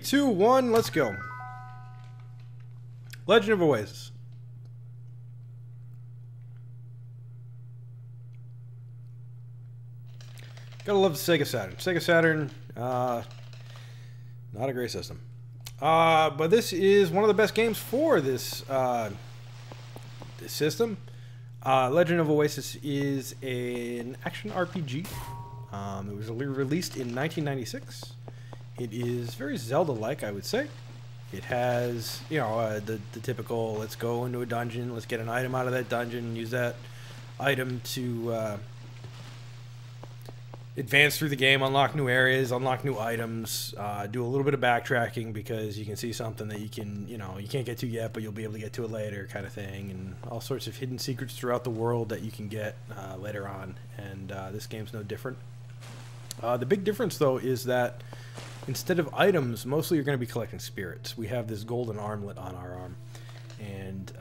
2, 1, let's go. Legend of Oasis. Gotta love the Sega Saturn. Sega Saturn, not a great system. But this is one of the best games for this, this system. Legend of Oasis is an action RPG. It was released in 1996. It is very Zelda-like, I would say. It has, you know, the typical, let's go into a dungeon, let's get an item out of that dungeon, use that item to advance through the game, unlock new areas, unlock new items, do a little bit of backtracking because you can see something that you can, you know, you can't get to yet, but you'll be able to get to it later kind of thing, and all sorts of hidden secrets throughout the world that you can get later on, and this game's no different. The big difference, though, is that instead of items, mostly you're going to be collecting spirits. We have this golden armlet on our arm, and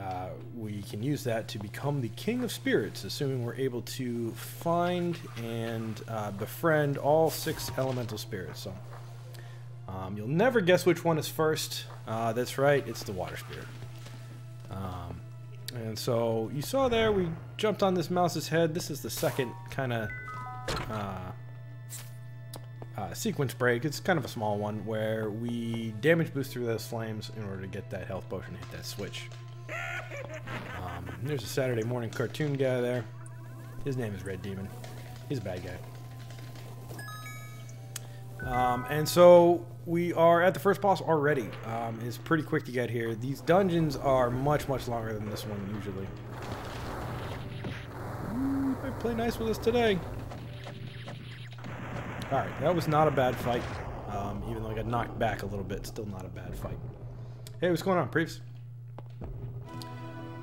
we can use that to become the king of spirits, assuming we're able to find and befriend all 6 elemental spirits. So you'll never guess which one is first. That's right, it's the water spirit. And so you saw there, we jumped on this mouse's head. This is the second kind of sequence break. It's kind of a small one where we damage boost through those flames in order to get that health potion and hit that switch. There's a Saturday morning cartoon guy there. His name is Red Demon. He's a bad guy. And so we are at the first boss already. It's pretty quick to get here. These dungeons are much longer than this one usually. Ooh, you might play nice with us today. Alright, that was not a bad fight. Even though I got knocked back a little bit, still not a bad fight. Hey, what's going on, Preefs?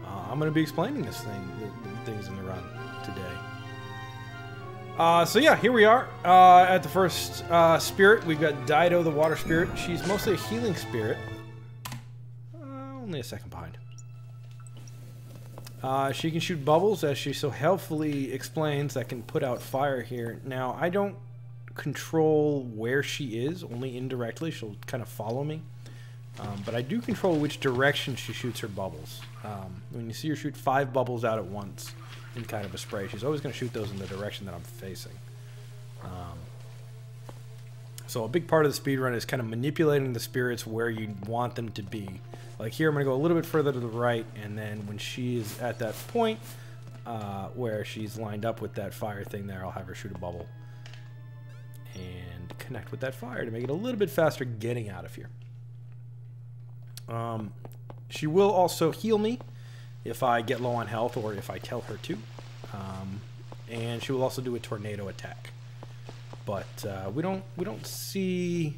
I'm going to be explaining this things in the run today. So yeah, here we are at the first spirit. We've got Dido, the water spirit. She's mostly a healing spirit. Only a second behind. She can shoot bubbles, as she so helpfully explains, that can put out fire here. Now, I don't control where she is, only indirectly. She'll kind of follow me. But I do control which direction she shoots her bubbles. When you see her shoot 5 bubbles out at once in kind of a spray, she's always going to shoot those in the direction that I'm facing. So a big part of the speedrun is kind of manipulating the spirits where you want them to be. Like here, I'm going to go a little bit further to the right, and then when she is at that point where she's lined up with that fire thing there, I'll have her shoot a bubble and connect with that fire to make it a little bit faster getting out of here. She will also heal me if I get low on health or if I tell her to. And she will also do a tornado attack. But we don't see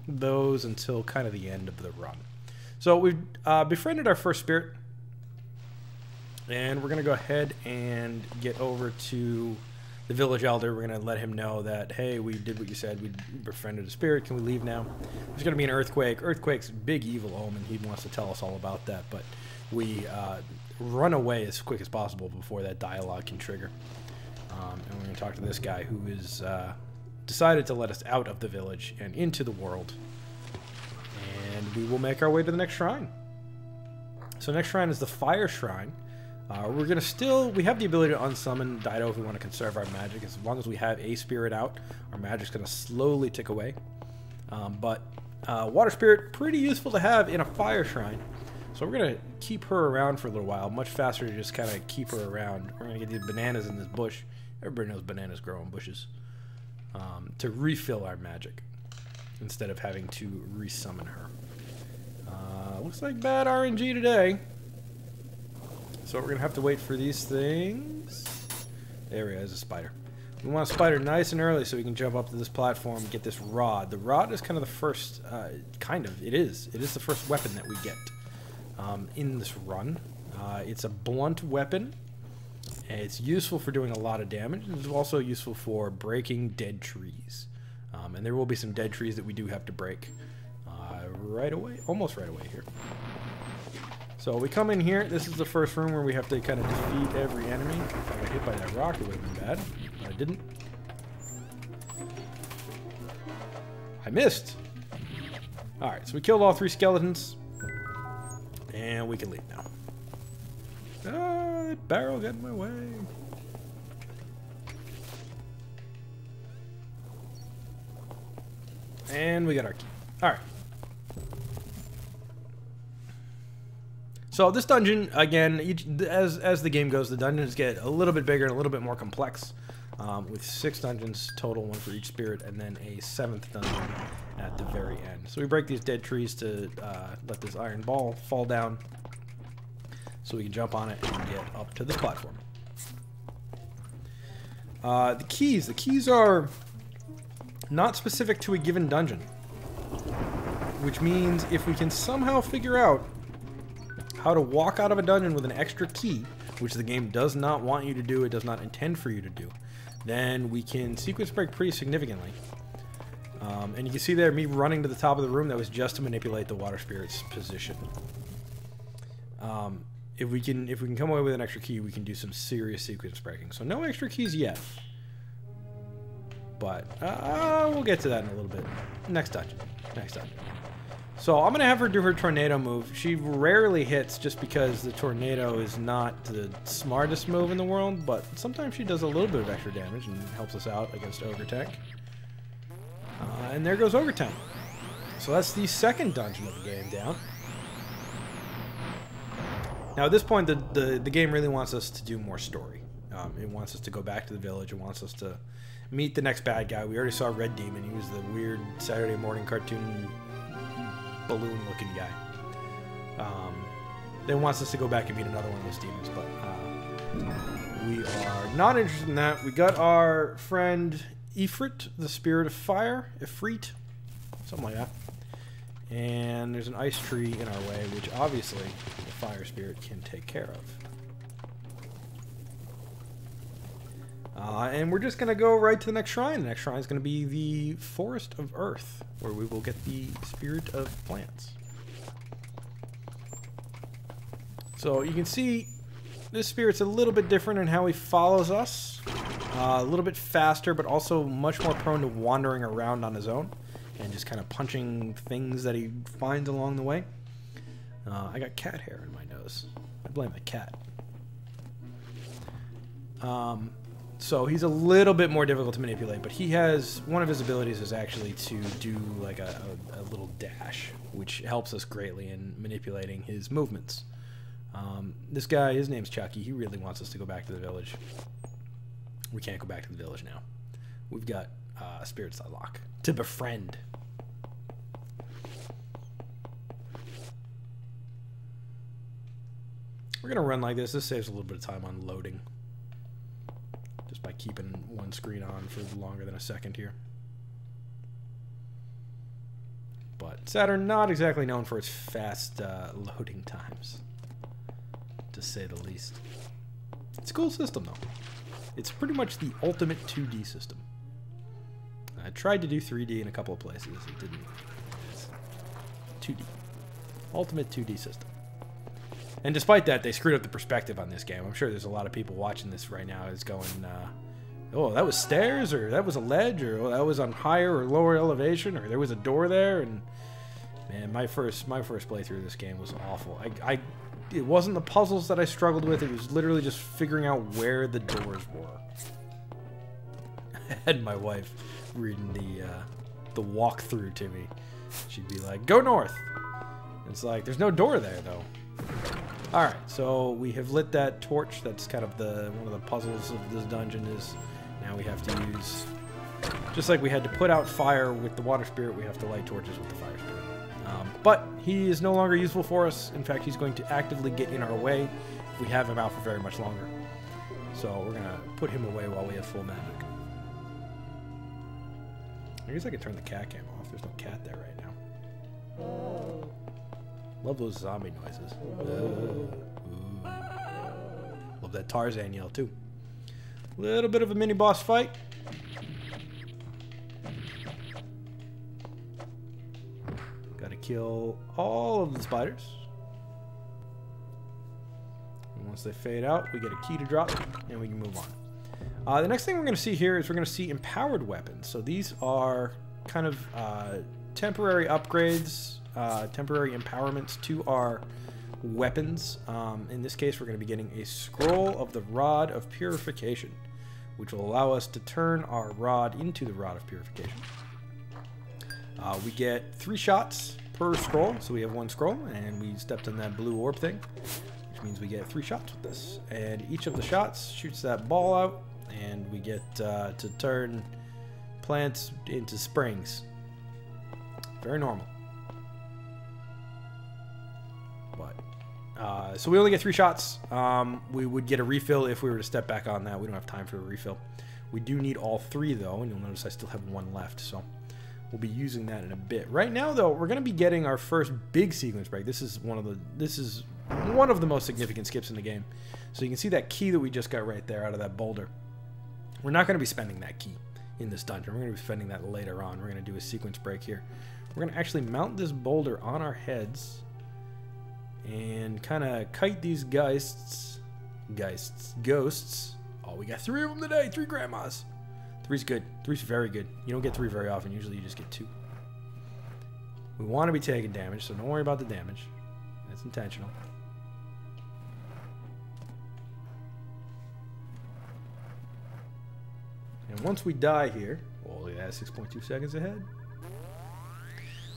those until kind of the end of the run. So we've befriended our first spirit, and we're gonna go ahead and get over to the village elder. We're going to let him know that, hey, we did what you said. We befriended a spirit. Can we leave now? There's going to be an earthquake. Earthquake's big evil omen. He wants to tell us all about that. But we run away as quick as possible before that dialogue can trigger. And we're going to talk to this guy who is decided to let us out of the village and into the world. And we will make our way to the next shrine. So next shrine is the Fire Shrine. We're going to we have the ability to unsummon Dido if we want to conserve our magic. As long as we have a spirit out, our magic's going to slowly tick away. But water spirit, pretty useful to have in a fire shrine. So we're going to keep her around for a little while. Much faster to just kind of keep her around. We're going to get these bananas in this bush. Everybody knows bananas grow in bushes. To refill our magic instead of having to resummon her. Looks like bad RNG today. So we're going to have to wait for these things. There we go, there's a spider. We want a spider nice and early so we can jump up to this platform and get this rod. The rod is kind of the first, it is the first weapon that we get in this run. It's a blunt weapon. And it's useful for doing a lot of damage. It's also useful for breaking dead trees. And there will be some dead trees that we do have to break right away, almost right away here. So we come in here. This is the first room where we have to kind of defeat every enemy. If I got hit by that rock, it would have been bad. But I didn't. I missed. Alright, so we killed all 3 skeletons. And we can leave now. Ah, that barrel got in my way. And we got our key. Alright. So this dungeon, again, as the game goes, the dungeons get a little bit bigger and a little bit more complex. With 6 dungeons total, 1 for each spirit, and then a 7th dungeon at the very end. So we break these dead trees to let this iron ball fall down so we can jump on it and get up to this platform. The keys are not specific to a given dungeon, which means if we can somehow figure out how to walk out of a dungeon with an extra key, which the game does not want you to do, it does not intend for you to do, then we can sequence break pretty significantly. And you can see there me running to the top of the room. That was just to manipulate the water spirit's position. If we can come away with an extra key, we can do some serious sequence breaking. So no extra keys yet, but we'll get to that in a little bit. Next dungeon. So I'm gonna have her do her tornado move. She rarely hits just because the tornado is not the smartest move in the world, but sometimes she does a little bit of extra damage and helps us out against Ogre Tech. And there goes Ogre Town. So that's the 2nd dungeon of the game down. Now at this point, the game really wants us to do more story. It wants us to go back to the village. It wants us to meet the next bad guy. We already saw Red Demon. He was the weird Saturday morning cartoon balloon-looking guy. It wants us to go back and meet another one of those demons, but we are not interested in that. We got our friend Ifrit, the Spirit of Fire, Ifrit, something like that. And there's an ice tree in our way, which obviously the Fire Spirit can take care of. And we're just going to go right to the next shrine. The next shrine is going to be the Forest of Earth, where we will get the Spirit of Plants. So you can see this spirit's a little bit different in how he follows us. A little bit faster, but also much more prone to wandering around on his own and just kind of punching things that he finds along the way. I got cat hair in my nose. I blame the cat. So he's a little bit more difficult to manipulate, but he has, one of his abilities is actually to do like a little dash, which helps us greatly in manipulating his movements. This guy, his name's Chucky. He really wants us to go back to the village. We can't go back to the village now. We've got spirits that lock to befriend. We're gonna run like this. This saves a little bit of time on loading, just by keeping one screen on for longer than a second here. But Saturn, not exactly known for its fast loading times, to say the least. It's a cool system, though. It's pretty much the ultimate 2D system. I tried to do 3D in a couple of places. It didn't. It's 2D. Ultimate 2D system. And despite that, they screwed up the perspective on this game. I'm sure there's a lot of people watching this right now is going, oh, that was stairs, or that was a ledge, or oh, that was on higher or lower elevation, or there was a door there. And man, my first playthrough of this game was awful. It wasn't the puzzles that I struggled with. It was literally just figuring out where the doors were. I had my wife reading the walkthrough to me. She'd be like, "Go north." It's like, there's no door there though. All right, so we have lit that torch. That's kind of one of the puzzles of this dungeon is now we have to use, just like we had to put out fire with the water spirit, we have to light torches with the fire spirit. But he is no longer useful for us. In fact, he's going to actively get in our way if we have him out for very much longer. So we're going to put him away while we have full magic. I guess I can turn the cat cam off. There's no cat there right now. Love those zombie noises. Love that Tarzan yell too. Little bit of a mini boss fight. Gotta kill all of the spiders. And once they fade out, we get a key to drop and we can move on. The next thing we're going to see here is we're going to see empowered weapons. So these are kind of temporary upgrades, temporary empowerments to our weapons. In this case, we're going to be getting a scroll of the Rod of Purification, which will allow us to turn our rod into the Rod of Purification. We get 3 shots per scroll, so we have 1 scroll, and we stepped on that blue orb thing, which means we get 3 shots with this. And each of the shots shoots that ball out, and we get to turn plants into springs. Very normal. But so we only get 3 shots. We would get a refill if we were to step back on that. We don't have time for a refill. We do need all 3 though, and you'll notice I still have 1 left, so we'll be using that in a bit. Right now though, we're going to be getting our first big sequence break. This is one of the most significant skips in the game. So you can see that key that we just got right there out of that boulder. We're not going to be spending that key in this dungeon. We're going to be spending that later on. We're going to do a sequence break here. We're going to actually mount this boulder on our heads and kind of kite these ghosts. Oh, we got 3 of them today. 3 grandmas. 3's good. 3's very good. You don't get 3 very often. Usually you just get 2. We want to be taking damage, so don't worry about the damage. That's intentional. And once we die here, well, look at that, 6.2 seconds ahead.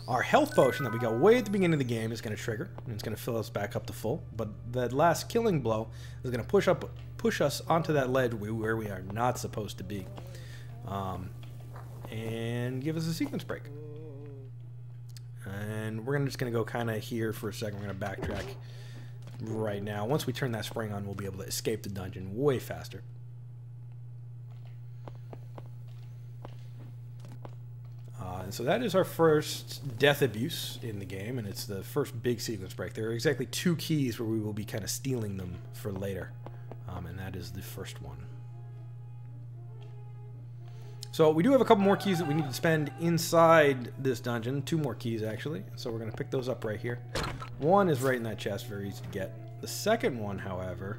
Our health potion that we got way at the beginning of the game is going to trigger, and it's going to fill us back up to full. But that last killing blow is going to push us onto that ledge where we are not supposed to be, and give us a sequence break. And we're just going to go kind of here for a second. We're going to backtrack right now. Once we turn that spring on, we'll be able to escape the dungeon way faster. And so that is our first death abuse in the game, and it's the first big sequence break. There are exactly 2 keys where we will be kind of stealing them for later, and that is the first one. So we do have a couple more keys that we need to spend inside this dungeon. 2 more keys, actually. So we're going to pick those up right here. One is right in that chest, very easy to get. The second one, however,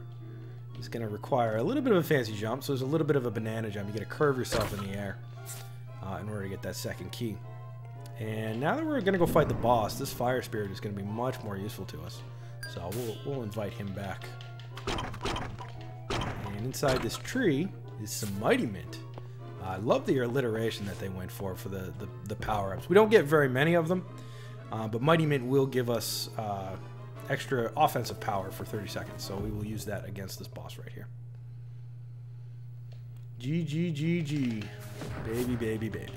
is going to require a little bit of a fancy jump. So there's a little bit of a banana jump. You got to curve yourself in the air in order to get that second key. And now that we're going to go fight the boss, this fire spirit is going to be much more useful to us. So we'll invite him back. And inside this tree is some Mighty Mint. I love the alliteration that they went for the power-ups. We don't get very many of them, but Mighty Mint will give us extra offensive power for 30 seconds. So we will use that against this boss right here. GG. Baby, baby, baby.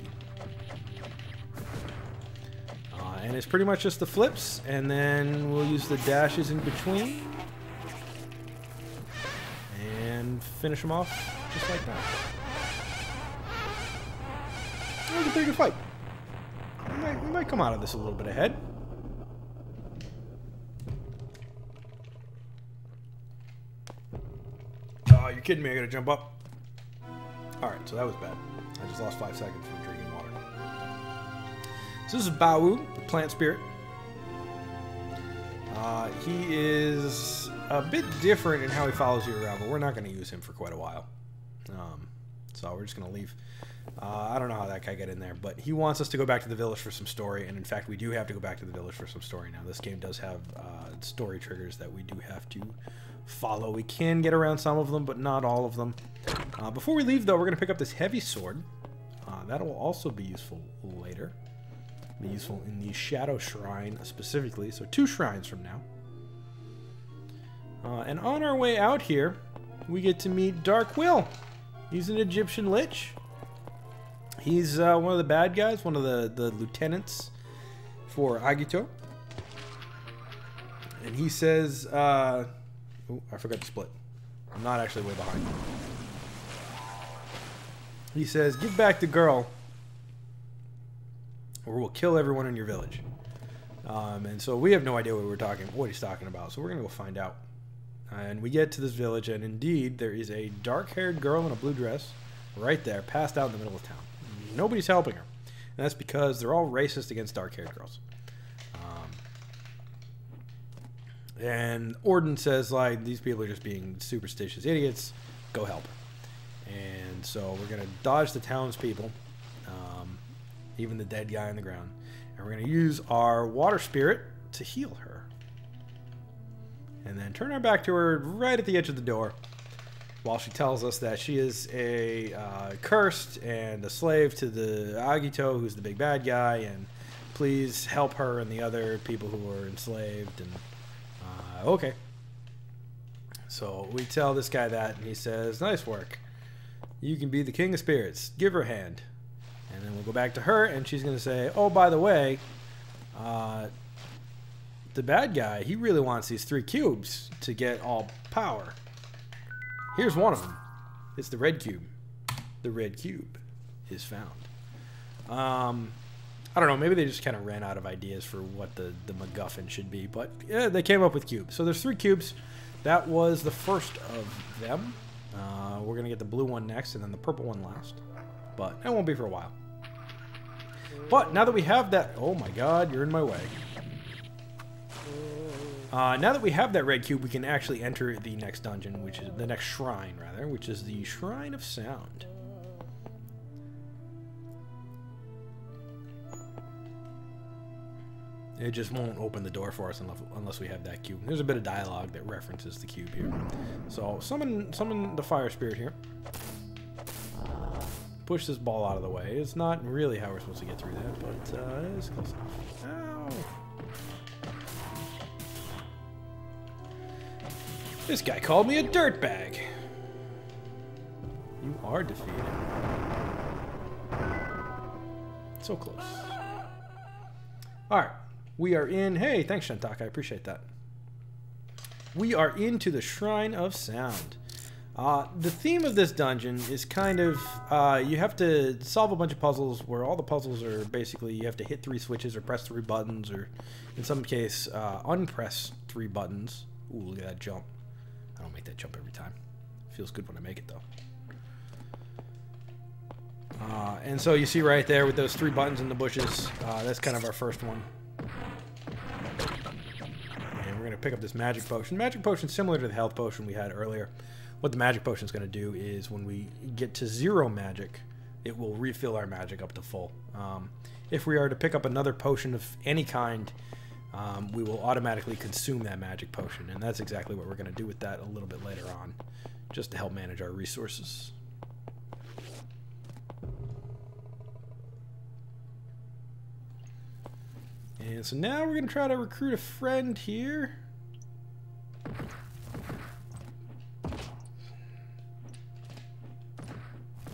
And it's pretty much just the flips, and then we'll use the dashes in between and finish them off just like that. That was a pretty good fight. We might come out of this a little bit ahead. Oh, you're kidding me. I gotta jump up. Alright, so that was bad. I just lost 5 seconds from drinking water. So this is Bawu, the plant spirit. He is a bit different in how he follows you around, but we're not going to use him for quite a while. So we're just going to leave. I don't know how that guy got in there, but he wants us to go back to the village for some story, and in fact we do have to go back to the village for some story now. This game does have story triggers that we do have to follow. We can get around some of them, but not all of them. Before we leave, though, we're going to pick up this heavy sword. That will also be useful later. Be useful in the Shadow Shrine specifically, so 2 shrines from now. And on our way out here, we get to meet Dark Will. He's an Egyptian lich. He's one of the bad guys, one of the lieutenants for Agito. And he says, oh, I forgot to split. I'm not actually way behind. He says, give back the girl, or we'll kill everyone in your village. And so we have no idea what he's talking about. So we're going to go find out. And we get to this village, and indeed, there is a dark-haired girl in a blue dress right there, passed out in the middle of town. Nobody's helping her. And that's because they're all racist against dark-haired girls. And Orden says, like, these people are just being superstitious idiots. Go help. And so we're going to dodge the townspeople, even the dead guy on the ground. And we're going to use our water spirit to heal her. And then turn our back to her right at the edge of the door while she tells us that she is a cursed and a slave to the Agito, who's the big bad guy, and please help her and the other people who are enslaved. And okay. So we tell this guy that, and he says, nice work. You can be the king of spirits. Give her a hand. And then we'll go back to her, and she's going to say, oh, by the way, the bad guy, he really wants these 3 cubes to get all power. Here's one of them. It's the red cube. The red cube is found. I don't know, maybe they just kind of ran out of ideas for what the MacGuffin should be, but yeah, they came up with cubes. So there's 3 cubes. That was the first of them. We're going to get the blue one next and then the purple one last. But it won't be for a while. But now that we have that... Oh my god, you're in my way. Now that we have that red cube, we can actually enter the next dungeon, which is the next shrine, rather, which is the Shrine of Sound. It just won't open the door for us unless we have that cube. There's a bit of dialogue that references the cube here. So summon the fire spirit here. Push this ball out of the way. It's not really how we're supposed to get through that, but it's close enough. Ow. This guy called me a dirtbag. You are defeated. So close. Alright. We are in... Hey, thanks, Shantak. I appreciate that. We are into the Shrine of Sound. The theme of this dungeon is kind of... you have to solve a bunch of puzzles where all the puzzles are basically... You have to hit 3 switches or press 3 buttons or, in some case, unpress 3 buttons. Ooh, look at that jump. I don't make that jump every time. Feels good when I make it, though. And so you see right there with those 3 buttons in the bushes, that's kind of our first one. And we're going to pick up this magic potion. Magic potion is similar to the health potion we had earlier. What the magic potion is going to do is when we get to 0 magic, it will refill our magic up to full. If we are to pick up another potion of any kind, we will automatically consume that magic potion. And that's exactly what we're going to do with that a little bit later on, just to help manage our resources. And so now we're going to try to recruit a friend here.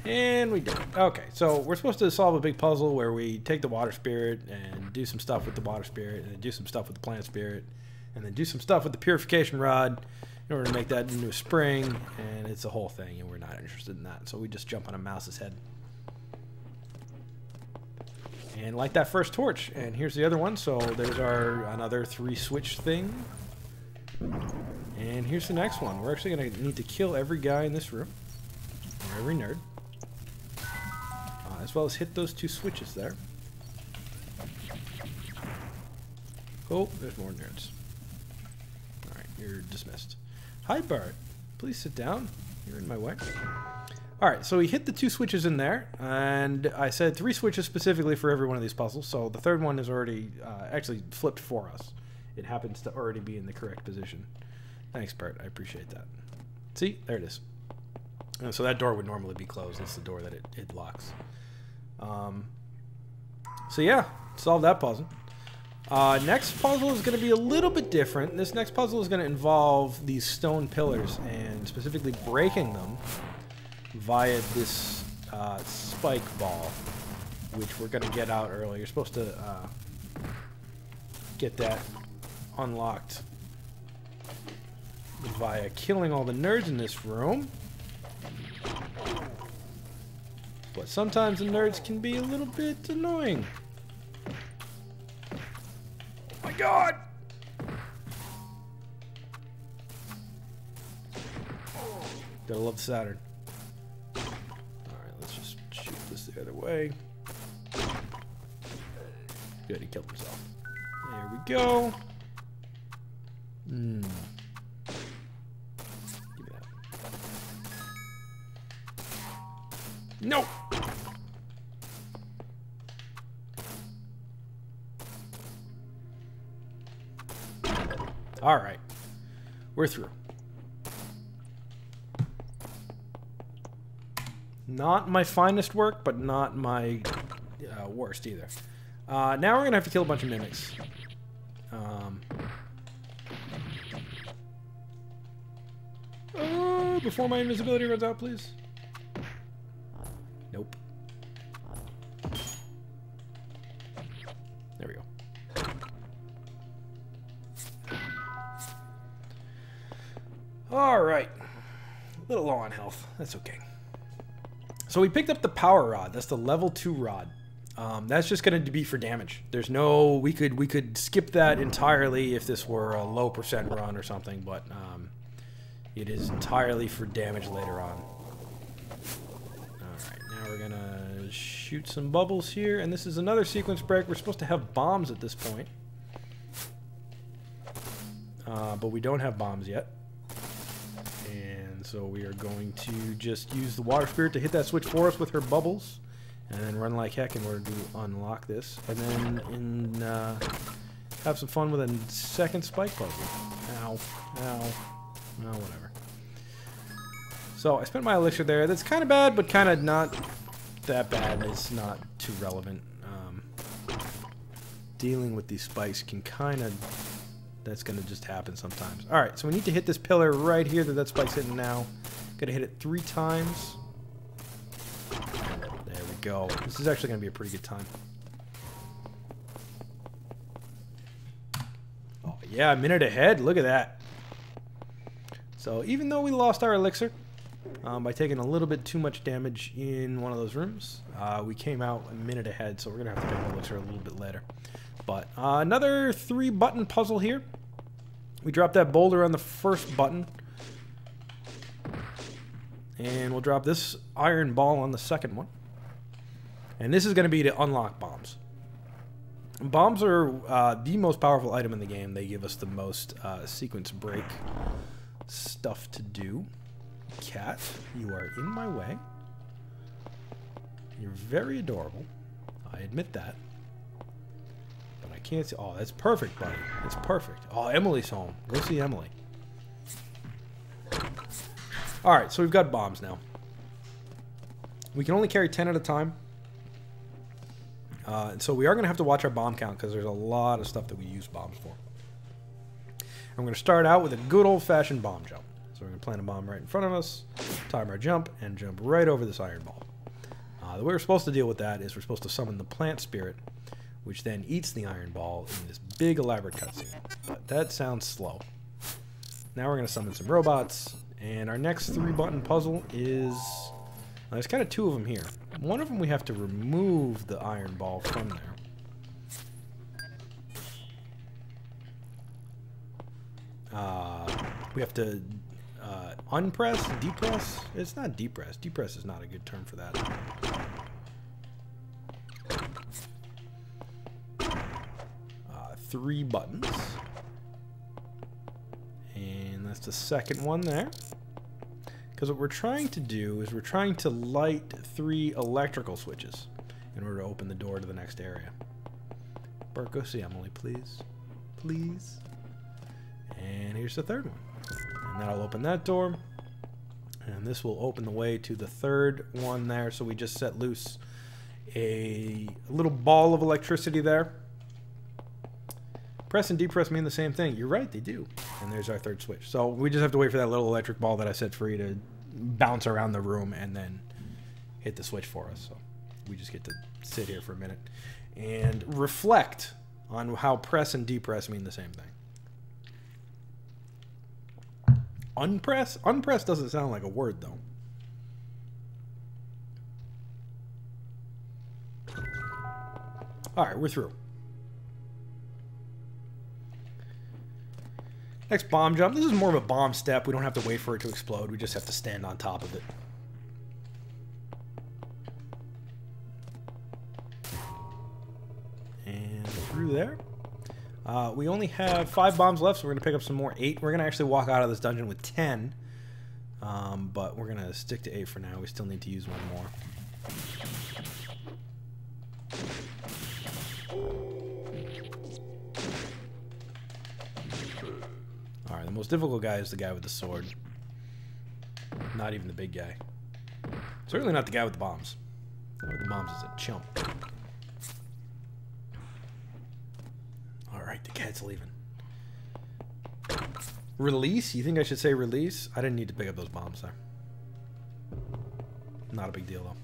And we did it. Okay, so we're supposed to solve a big puzzle where we take the water spirit and do some stuff with the water spirit, and then do some stuff with the plant spirit, and then do some stuff with the purification rod in order to make that into a spring, and it's a whole thing, and we're not interested in that. So we just jump on a mouse's head. And light that first torch. And here's the other one. So there's our another 3 switch thing. And here's the next one. We're actually going to need to kill every guy in this room. Or every nerd. As well as hit those 2 switches there. Oh, there's more nerds. Alright, you're dismissed. Hi, Bart. Please sit down. You're in my way. Alright, so we hit the 2 switches in there, and I said 3 switches specifically for every one of these puzzles, so the third one is already actually flipped for us. It happens to already be in the correct position. Thanks, Bert. I appreciate that. See? There it is. And so that door would normally be closed. That's the door that it locks. So yeah, solve that puzzle. Next puzzle is going to be a little bit different. This next puzzle is going to involve these stone pillars, and specifically breaking them via this spike ball, which we're going to get out early. You're supposed to get that unlocked via killing all the nerds in this room. But sometimes the nerds can be a little bit annoying. Oh my god! Gotta love Saturn. Alright, let's just shoot this the other way. Good, he killed himself. There we go. Give me that. No! All right. We're through. Not my finest work, but not my worst either. Now we're going to have to kill a bunch of mimics. Before my invisibility runs out, please. Nope. There we go. Alright. A little low on health. That's okay. So we picked up the power rod. That's the level 2 rod. That's just going to be for damage. There's no... We could skip that entirely if this were a low percent run or something, but it is entirely for damage later on. Alright, now we're going to shoot some bubbles here, and this is another sequence break. We're supposed to have bombs at this point. But we don't have bombs yet. And so we are going to just use the water spirit to hit that switch for us with her bubbles. And then run like heck in order to unlock this. And then have some fun with a second spike puzzle. Ow. Ow. No, whatever. So I spent my elixir there. That's kind of bad, but kind of not that bad. It's not too relevant. Dealing with these spikes can kind of... That's going to just happen sometimes. Alright, so we need to hit this pillar right here that spike's hitting now. Gotta hit it 3 times. There we go. This is actually going to be a pretty good time. Oh yeah, a minute ahead. Look at that. So even though we lost our elixir by taking a little bit too much damage in one of those rooms, we came out a minute ahead, so we're going to have to get the elixir a little bit later. But another 3-button puzzle here. We drop that boulder on the first button. And we'll drop this iron ball on the second one. And this is going to be to unlock bombs. Bombs are the most powerful item in the game. They give us the most sequence break stuff to do. Cat, you are in my way. You're very adorable. I admit that. But I can't see... Oh, that's perfect, buddy. That's perfect. Oh, Emily's home. Go see Emily. Alright, so we've got bombs now. We can only carry 10 at a time. And so we are going to have to watch our bomb count because there's a lot of stuff that we use bombs for. And we're going to start out with a good old-fashioned bomb jump. So we're going to plant a bomb right in front of us, time our jump, and jump right over this iron ball. The way we're supposed to deal with that is we're supposed to summon the plant spirit, which then eats the iron ball in this big elaborate cutscene. But that sounds slow. Now we're going to summon some robots, and our next 3-button puzzle is... Now there's kind of 2 of them here. One of them we have to remove the iron ball from there. We have to unpress, depress. It's not depress. Depress is not a good term for that. 3 buttons. And that's the second one there. Because what we're trying to do is we're trying to light 3 electrical switches in order to open the door to the next area. Bert, go see Emily, please. Please. And here's the third one. And that'll open that door. And this will open the way to the third one there. So we just set loose a little ball of electricity there. Press and depress mean the same thing. You're right, they do. And there's our third switch. So we just have to wait for that little electric ball that I set free to bounce around the room and then hit the switch for us. So we just get to sit here for a minute and reflect on how press and depress mean the same thing. Unpress? Unpress doesn't sound like a word, though. Alright, we're through. Next bomb jump. This is more of a bomb step. We don't have to wait for it to explode. We just have to stand on top of it. And through there. We only have 5 bombs left, so we're going to pick up some more 8. We're going to actually walk out of this dungeon with 10. But we're going to stick to 8 for now. We still need to use 1 more. most difficult guy is the guy with the sword. Not even the big guy. Certainly not the guy with the bombs. The guy with the bombs is a chump. Alright, the cat's leaving. Release? You think I should say release? I didn't need to pick up those bombs there. Not a big deal, though.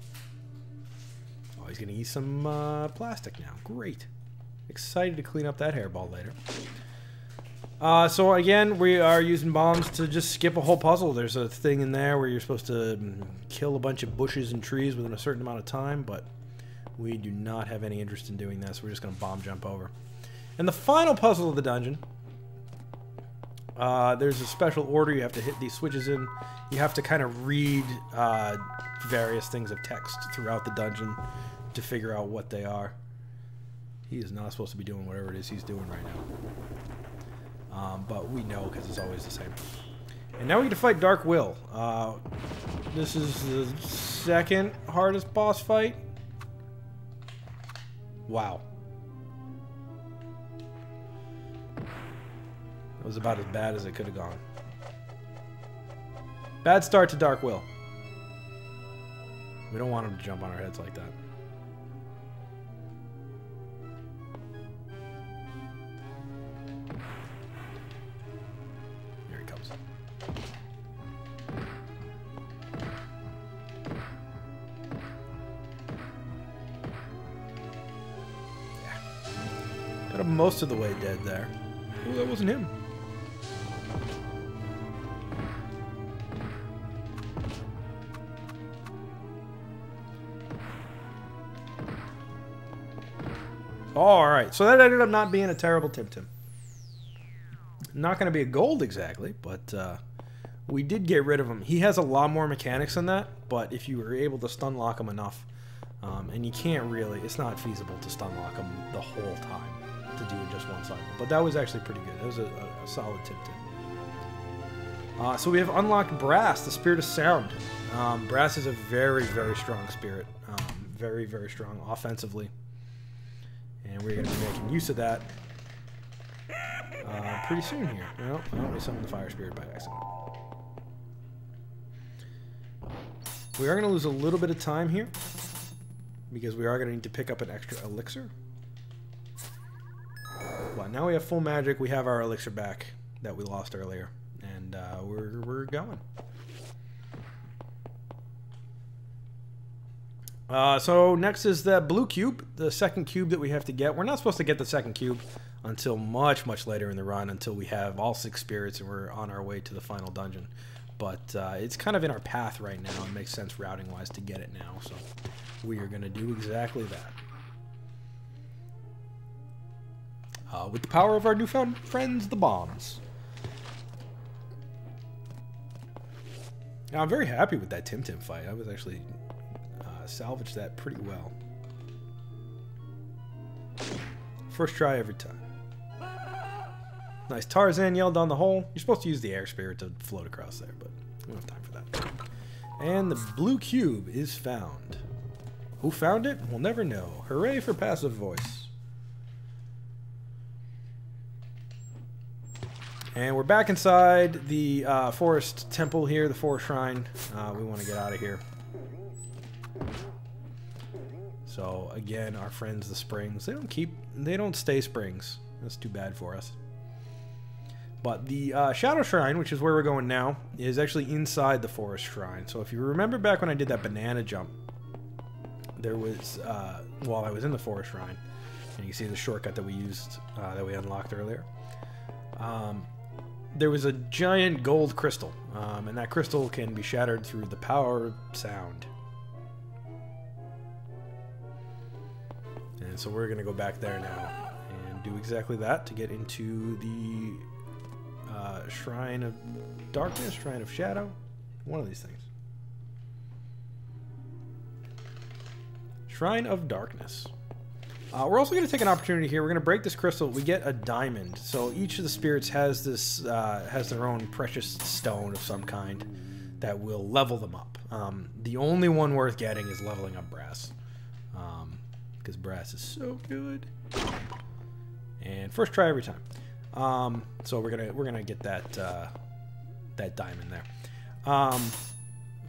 Oh, he's going to eat some plastic now. Great. Excited to clean up that hairball later. So again, we are using bombs to just skip a whole puzzle. There's a thing in there where you're supposed to kill a bunch of bushes and trees within a certain amount of time, but we do not have any interest in doing this. We're just going to bomb jump over. And the final puzzle of the dungeon, there's a special order you have to hit these switches in. You have to kind of read various things of text throughout the dungeon to figure out what they are. He is not supposed to be doing whatever it is he's doing right now. But we know because it's always the same. And now we get to fight Dark Will. This is the second hardest boss fight. Wow. That was about as bad as it could have gone. Bad start to Dark Will. We don't want him to jump on our heads like that. Here he comes. Yeah. Got him most of the way dead there. Oh, that wasn't him. Alright, so that ended up not being a terrible Tim-Tim. Not going to be a gold exactly, but we did get rid of him. He has a lot more mechanics than that, but if you were able to stun lock him enough, and you can't really, it's not feasible to stun lock him the whole time to do in just one cycle. But that was actually pretty good. That was a solid Tim-Tim. So we have unlocked Brass, the Spirit of Sound. Brass is a very, very strong spirit. Very, very strong offensively. And we're going to be making use of that pretty soon here. Well, we summoned the Fire Spirit by accident. We are going to lose a little bit of time here because we are going to need to pick up an extra elixir. But now we have full magic. We have our elixir back that we lost earlier. And we're going. So next is the blue cube, the second cube that we have to get. We're not supposed to get the second cube until much, much later in the run, until we have all 6 spirits and we're on our way to the final dungeon. But it's kind of in our path right now. It makes sense routing-wise to get it now. So we are going to do exactly that. With the power of our newfound friends, the bombs. Now, I'm very happy with that Tim-Tim fight. I was actually... salvaged that pretty well. First try every time. Nice. Tarzan yelled down the hole. You're supposed to use the air spirit to float across there, but we don't have time for that. And the blue cube is found. Who found it? We'll never know. Hooray for passive voice. And we're back inside the forest temple here, the forest shrine. We want to get out of here. So again, our friends the springs, they don't stay springs. That's too bad for us. But the Shadow Shrine, which is where we're going now, is actually inside the Forest Shrine. So if you remember back when I did that banana jump, there was, while I was in the Forest Shrine, and you can see the shortcut that we used, that we unlocked earlier, there was a giant gold crystal, and that crystal can be shattered through the power of sound. And so we're going to go back there now and do exactly that to get into the Shrine of Darkness, Shrine of Shadow, one of these things. Shrine of Darkness. We're also going to take an opportunity here. We're going to break this crystal. We get a diamond. So each of the spirits has this has their own precious stone of some kind that will level them up. The only one worth getting is leveling up Brass. Because Brass is so good. And first try every time. So we're gonna get that that diamond there.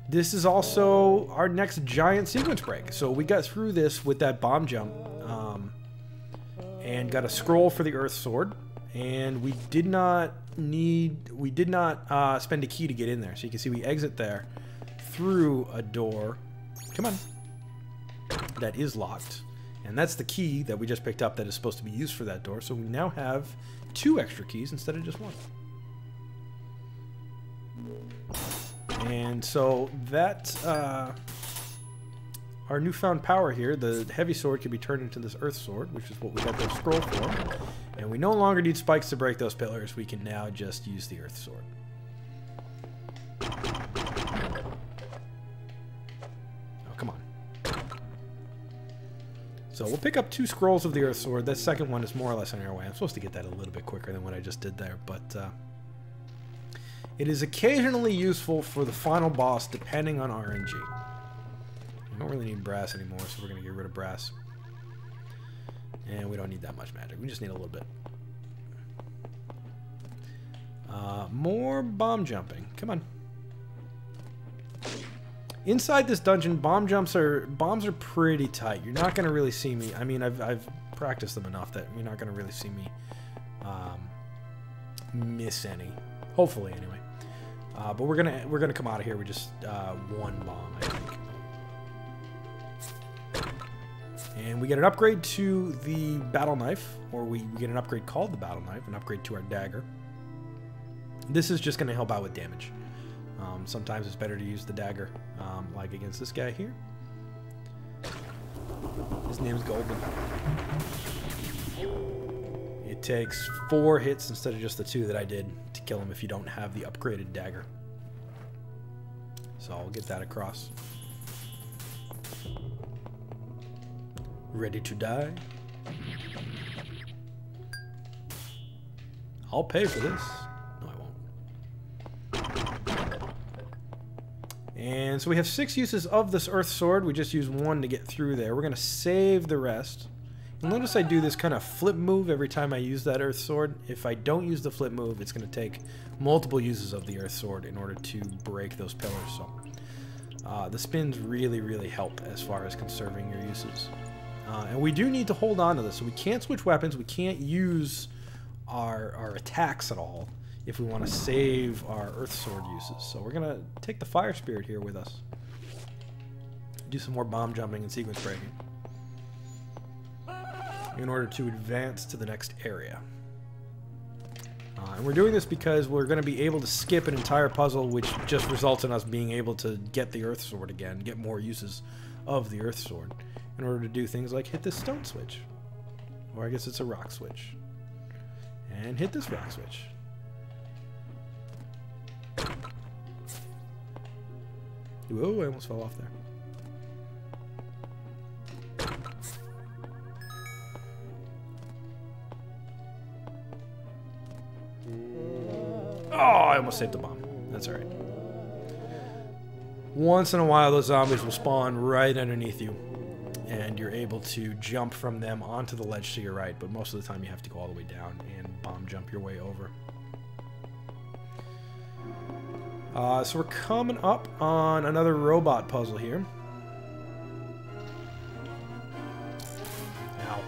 This is also our next giant sequence break. So we got through this with that bomb jump, and got a scroll for the Earth Sword, and we did not spend a key to get in there. So you can see we exit there through a door. Come on. That is locked. And that's the key that we just picked up that is supposed to be used for that door. So we now have 2 extra keys instead of just 1. And so that, our newfound power here, the heavy sword, can be turned into this earth sword, which is what we got the scroll for. And we no longer need spikes to break those pillars. We can now just use the earth sword. Oh, come on. So we'll pick up 2 scrolls of the earth sword. That second one is more or less on our way. I'm supposed to get that a little bit quicker than what I just did there, but it is occasionally useful for the final boss, depending on RNG. We don't really need brass anymore, so we're going to get rid of brass. And we don't need that much magic. We just need a little bit. More bomb jumping. Come on. Inside this dungeon, bombs are pretty tight. You're not going to really see me. I mean, I've practiced them enough that you're not going to really see me miss any. Hopefully, anyway. But we're gonna come out of here with just 1 bomb, I think. And we get an upgrade to the battle knife, or we get an upgrade called the battle knife, an upgrade to our dagger. This is just gonna help out with damage. Sometimes it's better to use the dagger, like against this guy here. His name's Golden. It takes 4 hits instead of just the 2 that I did to kill him if you don't have the upgraded dagger. So I'll get that across. Ready to die? I'll pay for this. No, I won't. And so we have 6 uses of this earth sword. We just used 1 to get through there. We're going to save the rest. And notice I do this kind of flip move every time I use that earth sword. If I don't use the flip move, it's going to take multiple uses of the earth sword in order to break those pillars. So the spins really help as far as conserving your uses. And we do need to hold on to this. So we can't switch weapons. We can't use our attacks at all if we want to save our earth sword uses. So we're going to take the fire spirit here with us. Do some more bomb jumping and sequence breaking in order to advance to the next area. And we're doing this because we're going to be able to skip an entire puzzle, which just results in us being able to get the earth sword again, get more uses of the earth sword, in order to do things like hit this stone switch. Or I guess it's a rock switch. And hit this rock switch. Whoa, I almost fell off there. Oh, I almost saved the bomb. That's alright. Once in a while, those zombies will spawn right underneath you, and you're able to jump from them onto the ledge to your right, but most of the time you have to go all the way down and bomb jump your way over. So we're coming up on another robot puzzle here. Ow.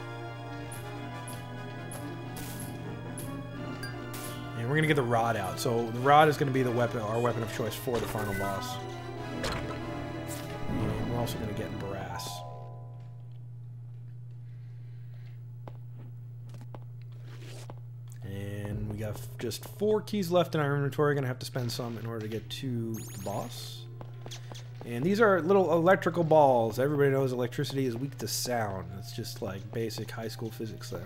And we're going to get the rod out. So the rod is going to be the weapon, our weapon of choice for the final boss. And we're also going to get brass. And we got just 4 keys left in our inventory. We're going to have to spend some in order to get to the boss. And these are little electrical balls. Everybody knows electricity is weak to sound. It's just like basic high school physics there.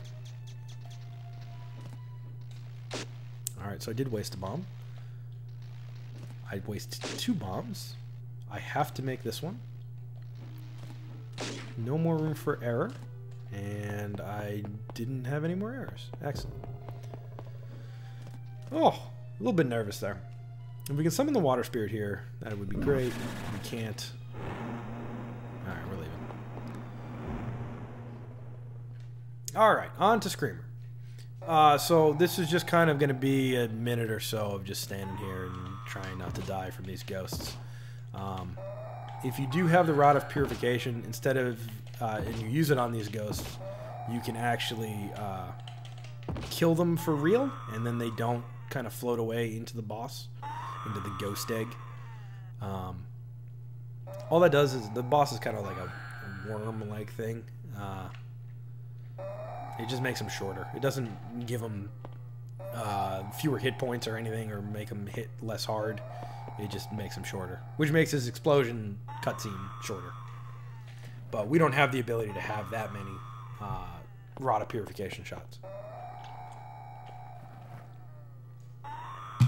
Alright, so I did waste a bomb. I wasted 2 bombs. I have to make this one. No more room for error. And I didn't have any more errors. Excellent. Oh, a little bit nervous there. If we can summon the water spirit here, that would be great. We can't. Alright, we're leaving. Alright, on to Screamer. So this is just kind of going to be a minute or so of just standing here and trying not to die from these ghosts. If you do have the Rod of Purification, instead of, and you use it on these ghosts, you can actually kill them for real, and then they don't kind of float away into the boss, into the ghost egg. All that does is, the boss is kind of like a worm-like thing. It just makes them shorter. It doesn't give them fewer hit points or anything, or make them hit less hard. It just makes them shorter, which makes his explosion cutscene shorter. But we don't have the ability to have that many Rod of Purification shots.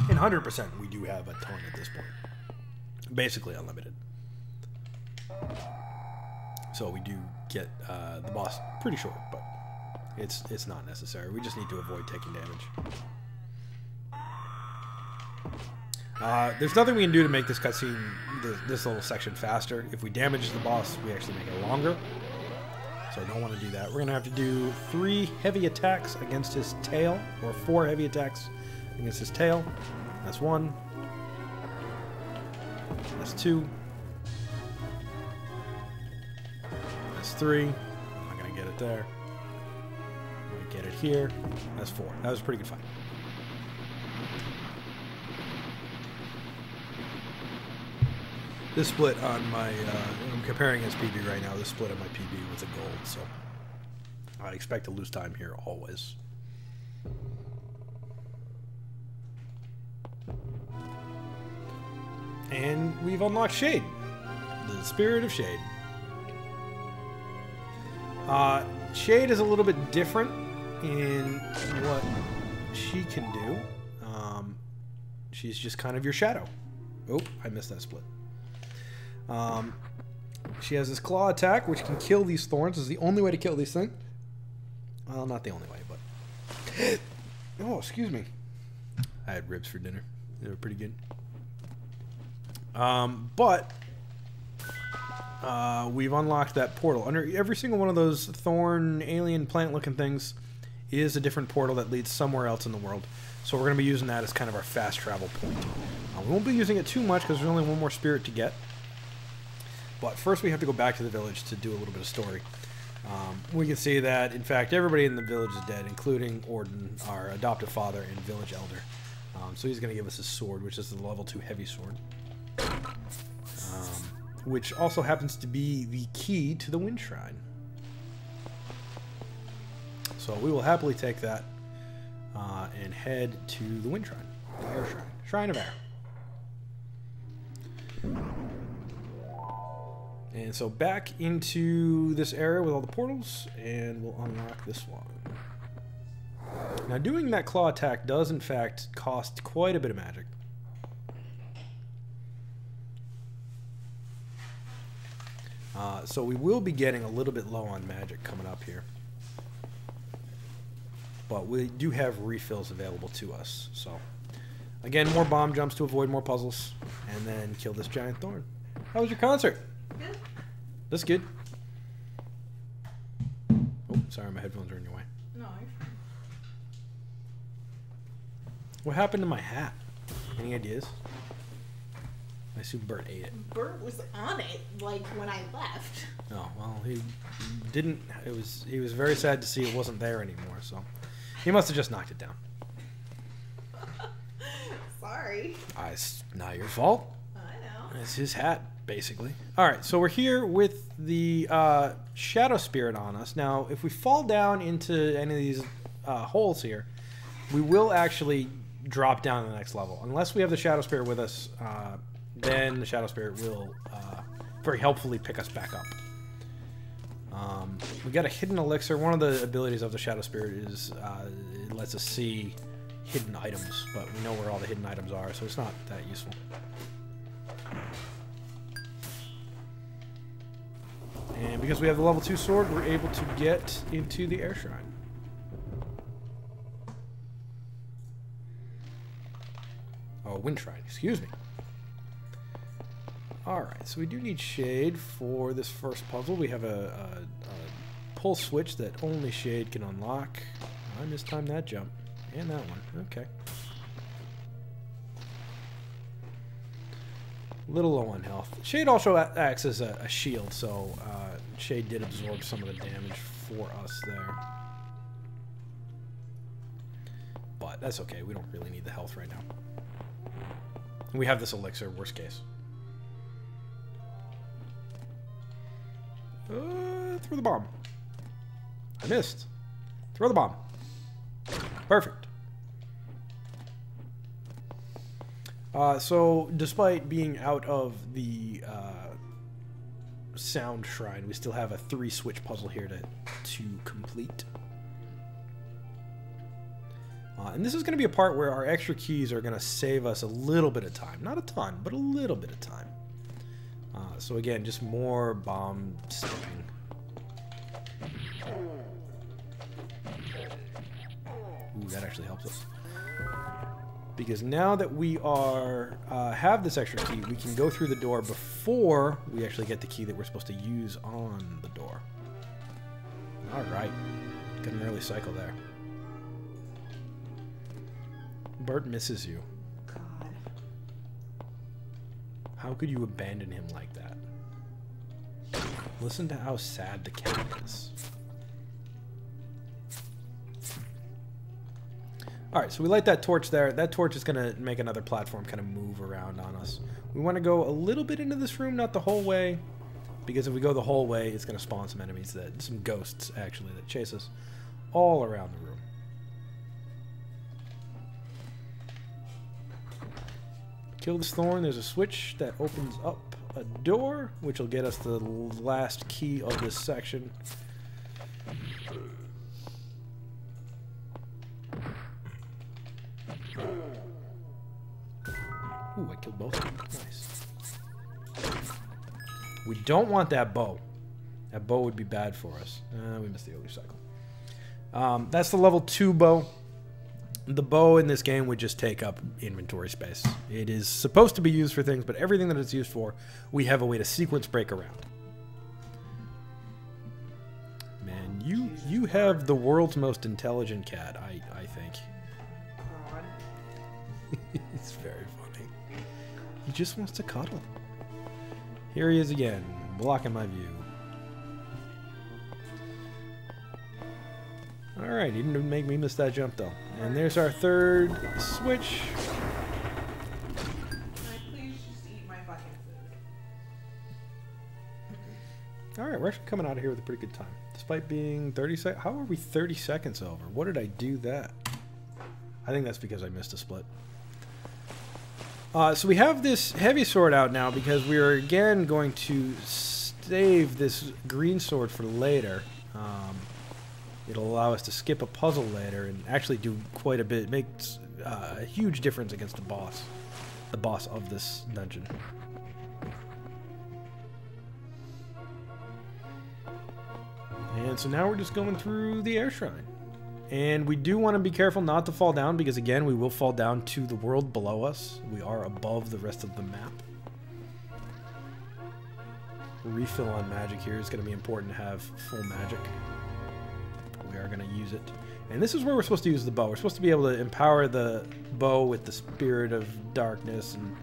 And 100% we do have a ton at this point. Basically unlimited. So we do get the boss pretty short, but it's not necessary. We just need to avoid taking damage. There's nothing we can do to make this cutscene, this little section, faster. If we damage the boss, we actually make it longer. So I don't want to do that. We're going to have to do 3 heavy attacks against his tail, or 4 heavy attacks against his tail. That's 1. That's 2. That's 3. I'm not going to get it there. I'm going to get it here. That's 4. That was a pretty good fight. This split on my, I'm comparing his PB right now, this split on my PB was a gold, so I expect to lose time here always. And we've unlocked Shade, the Spirit of Shade. Shade is a little bit different in what she can do. She's just kind of your shadow. Oh, I missed that split. She has this claw attack, which can kill these thorns. This is the only way to kill these things. Well, not the only way, but... Oh, excuse me. I had ribs for dinner. They were pretty good. We've unlocked that portal. Under every single one of those thorn, alien, plant-looking things is a different portal that leads somewhere else in the world. So we're going to be using that as kind of our fast travel point. We won't be using it too much because there's only one more spirit to get. But first we have to go back to the village to do a little bit of story. We can see that, in fact, everybody in the village is dead, including Orden, our adoptive father, and village elder. So he's going to give us his sword, which is the level 2 heavy sword. Which also happens to be the key to the Wind Shrine. So we will happily take that and head to the Wind Shrine, the Air Shrine, Shrine of Air. And so back into this area with all the portals, and we'll unlock this one. Now doing that claw attack does in fact cost quite a bit of magic. So we will be getting a little bit low on magic coming up here. But we do have refills available to us. So again, more bomb jumps to avoid more puzzles, and then kill this giant thorn. How was your concert? Good. That's good. Oh, sorry, my headphones are in your way. No, you're fine. What happened to my hat? Any ideas? I assume Bert ate it. Bert was on it, like, when I left. Oh, well, he didn't. He was very sad to see it wasn't there anymore, so he must have just knocked it down. Sorry. It's not your fault. I know. It's his hat, basically. All right, so we're here with the Shadow Spirit on us. Now, if we fall down into any of these holes here, we will actually drop down to the next level. Unless we have the Shadow Spirit with us, then the Shadow Spirit will very helpfully pick us back up. We got a hidden elixir. One of the abilities of the Shadow Spirit is it lets us see hidden items, but we know where all the hidden items are, so it's not that useful. And because we have the level 2 sword, we're able to get into the Air Shrine. Oh, Wind Shrine, excuse me. Alright, so we do need Shade for this first puzzle. We have a pull switch that only Shade can unlock. I mistimed that jump. And that one. Okay. Little low on health. Shade also acts as a shield, so Shade did absorb some of the damage for us there. But that's okay. We don't really need the health right now. We have this elixir, worst case. Throw the bomb. I missed. Throw the bomb. Perfect. So, despite being out of the sound shrine, we still have a 3-switch puzzle here to complete. And this is going to be a part where our extra keys are going to save us a little bit of time. Not a ton, but a little bit of time. So again, just more bomb stepping. Ooh, that actually helps us. Because now that we are have this extra key, we can go through the door before we actually get the key that we're supposed to use on the door. Alright. Got an early cycle there. Bert misses you. God. How could you abandon him like that? Listen to how sad the cat is. Alright, so we light that torch there. That torch is going to make another platform kind of move around on us. We want to go a little bit into this room, not the whole way. Because if we go the whole way, it's going to spawn some enemies, some ghosts, actually, that chase us all around the room. Kill this thorn. There's a switch that opens up a door, which will get us the last key of this section. Ooh, I killed both of them. Nice. We don't want that bow. That bow would be bad for us. We missed the early cycle. That's the level 2 bow. The bow in this game would just take up inventory space. It is supposed to be used for things, but everything that it's used for, we have a way to sequence break around. Man, you have the world's most intelligent cat, I think. God. It's very funny. He just wants to cuddle. Here he is again, blocking my view. Alright, he didn't make me miss that jump though. And there's our third switch. Can I please just eat my fucking food? Alright, we're actually coming out of here with a pretty good time. Despite being 30 seconds. How are we 30 seconds over? What did I do that? I think that's because I missed a split. So we have this heavy sword out now because we are again going to save this green sword for later. It'll allow us to skip a puzzle later and actually do quite a bit. It makes a huge difference against the boss of this dungeon. And so now we're just going through the air shrine. And we do want to be careful not to fall down because, again, we will fall down to the world below us. We are above the rest of the map. Refill on magic here is going to be important to have full magic. We are going to use it. And this is where we're supposed to use the bow. We're supposed to be able to empower the bow with the spirit of darkness and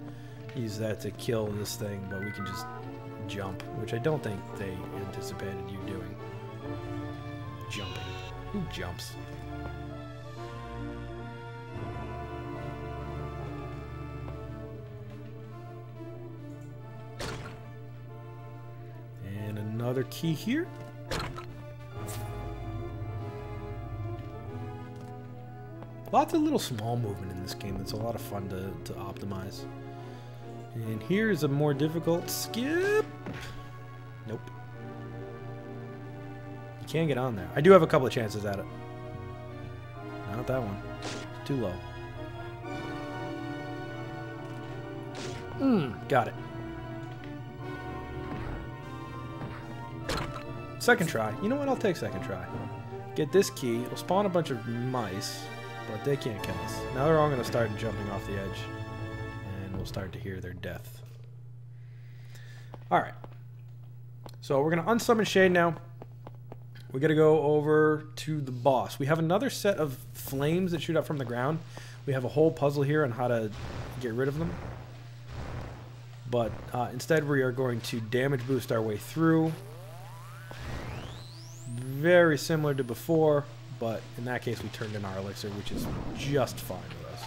use that to kill this thing, but we can just jump, which I don't think they anticipated you doing. Jumping. Who jumps? And another key here. Lots of little small movement in this game that's a lot of fun to optimize. And here's a more difficult skip. Nope. You can't get on there. I do have a couple of chances at it. Not that one. It's too low. Got it. Second try. You know what? I'll take second try. Get this key. It'll spawn a bunch of mice. But they can't kill us. Now they're all going to start jumping off the edge. And we'll start to hear their death. Alright. So we're going to unsummon Shade now. we got to go over to the boss. We have another set of flames that shoot up from the ground. We have a whole puzzle here on how to get rid of them. But instead we are going to damage boost our way through. Very similar to before, but in that case we turned in our elixir, which is just fine with us.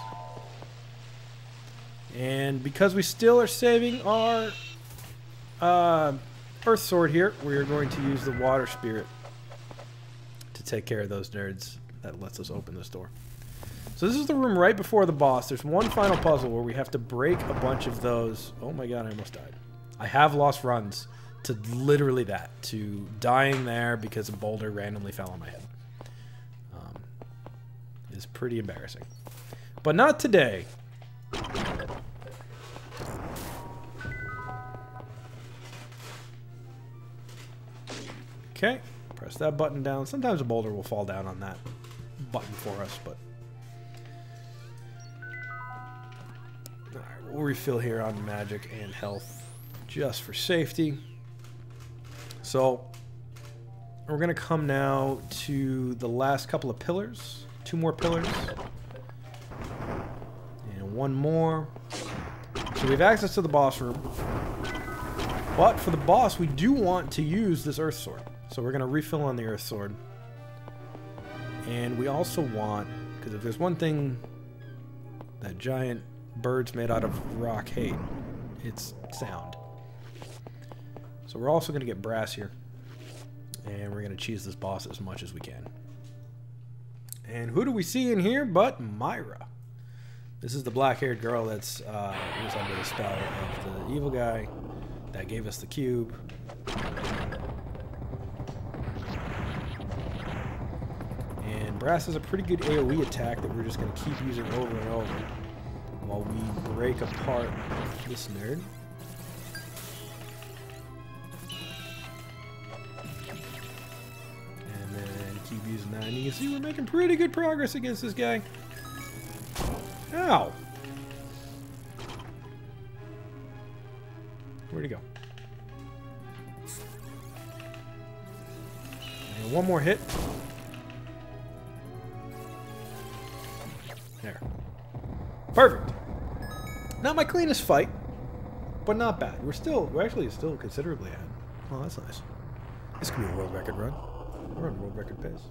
And because we still are saving our Earth Sword here, we are going to use the Water Spirit to take care of those nerds. That lets us open this door. So this is the room right before the boss. There's one final puzzle where we have to break a bunch of those. Oh my god, I almost died. I have lost runs to literally that. To dying there because a boulder randomly fell on my head. It's pretty embarrassing. But not today. Okay, press that button down. Sometimes a boulder will fall down on that button for us, but... Alright, we'll refill here on magic and health just for safety. So, we're going to come now to the last couple of pillars. 2 more pillars. And 1 more. So we have access to the boss room. But for the boss, we do want to use this Earth Sword. So we're going to refill on the Earth Sword. And we also want, because if there's one thing that giant birds made out of rock hate, it's sound. So we're also going to get brass here. And we're going to cheese this boss as much as we can. And who do we see in here but Myra? This is the black-haired girl that's was under the spell of the evil guy that gave us the cube. And brass is a pretty good AoE attack that we're just going to keep using over and over while we break apart this nerd. And then keep using that. And you can see we're making pretty good progress against this guy. Ow! Where'd he go? And 1 more hit. There. Perfect. Not my cleanest fight, but not bad. We're actually still considerably ahead. Oh, that's nice. This could be a world record run. We're on world record pace.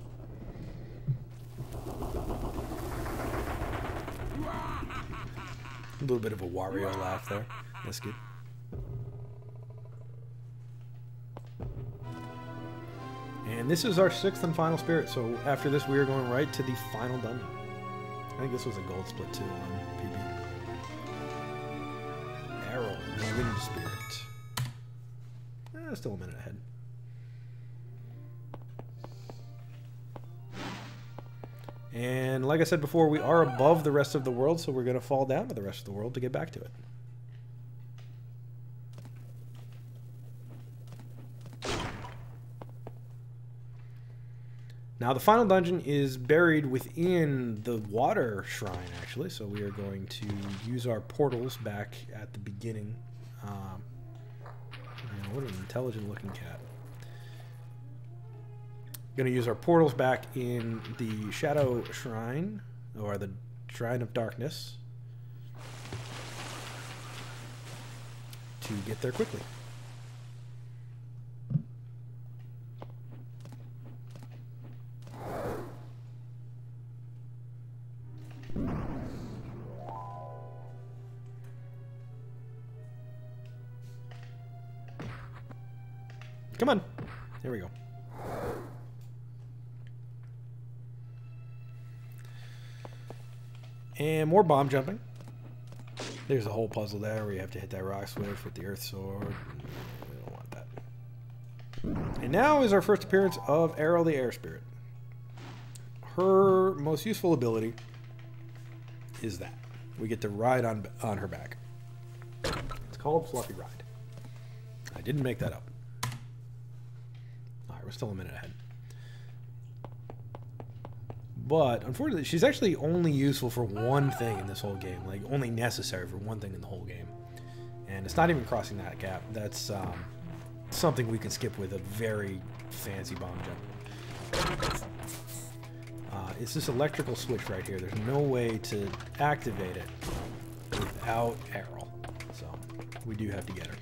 A little bit of a Wario laugh there. That's good. And this is our 6th and final spirit, so after this we are going right to the final dungeon. I think this was a gold split too on PB. Arrow, the wind spirit. Still a minute ahead. And like I said before, we are above the rest of the world, so we're going to fall down to the rest of the world to get back to it. Now, the final dungeon is buried within the water shrine, actually, so we are going to use our portals back at the beginning. Man, what an intelligent-looking cat. Going to use our portals back in the Shadow Shrine, or the Shrine of Darkness, to get there quickly. Come on. There we go. And more bomb jumping. There's a whole puzzle there where you have to hit that rock switch with the Earth Sword. We don't want that. And now is our first appearance of Errol the Air Spirit. Her most useful ability is that. We get to ride on her back. It's called Fluffy Ride. I didn't make that up. Alright, we're still a minute ahead. But, unfortunately, she's actually only useful for one thing in this whole game. Like, only necessary for one thing in the whole game. And it's not even crossing that gap. That's something we can skip with a very fancy bomb jump. It's this electrical switch right here. There's no way to activate it without Errol. So we do have to get her.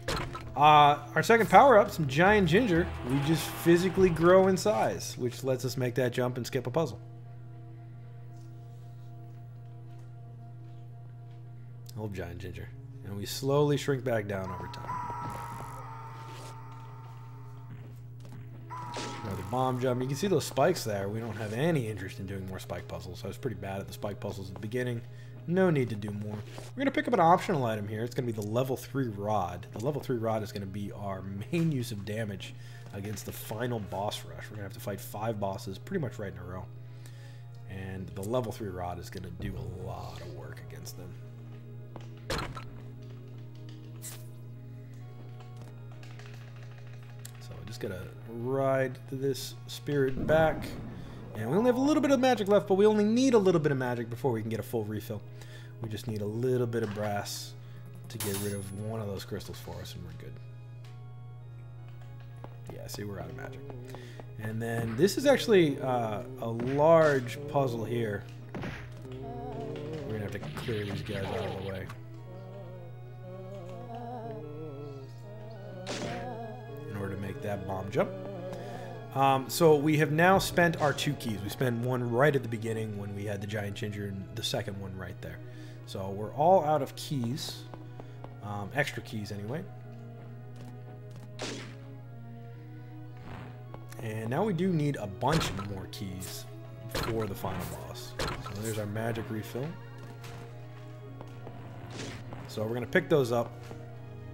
Our second power-up, some giant ginger. We just physically grow in size, which lets us make that jump and skip a puzzle. Old giant ginger. And we slowly shrink back down over time. Another bomb jump. You can see those spikes there. We don't have any interest in doing more spike puzzles. I was pretty bad at the spike puzzles at the beginning. No need to do more. We're going to pick up an optional item here. It's going to be the level 3 rod. The level 3 rod is going to be our main use of damage against the final boss rush. We're going to have to fight 5 bosses pretty much right in a row. And the level 3 rod is going to do a lot of work against them. So I just got to ride this spirit back. And we only have a little bit of magic left, but we only need a little bit of magic before we can get a full refill. We just need a little bit of brass to get rid of one of those crystals for us, and we're good. Yeah, see, we're out of magic. And then this is actually a large puzzle here. We're going to have to clear these guys out of the way. In order to make that bomb jump. So we have now spent our 2 keys. We spent one right at the beginning when we had the giant ginger and the second one right there. So we're all out of keys. Extra keys anyway. And now we do need a bunch more keys for the final boss. So there's our magic refill. So we're going to pick those up,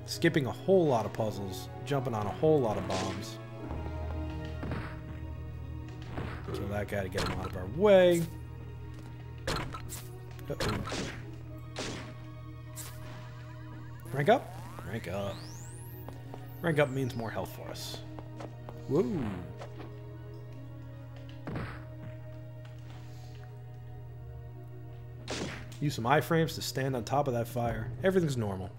skipping a whole lot of puzzles, jumping on a whole lot of bombs. Kill that guy to get him out of our way. Uh-oh. Rank up? Rank up. Rank up means more health for us. Whoa. Use some iframes to stand on top of that fire. Everything's normal.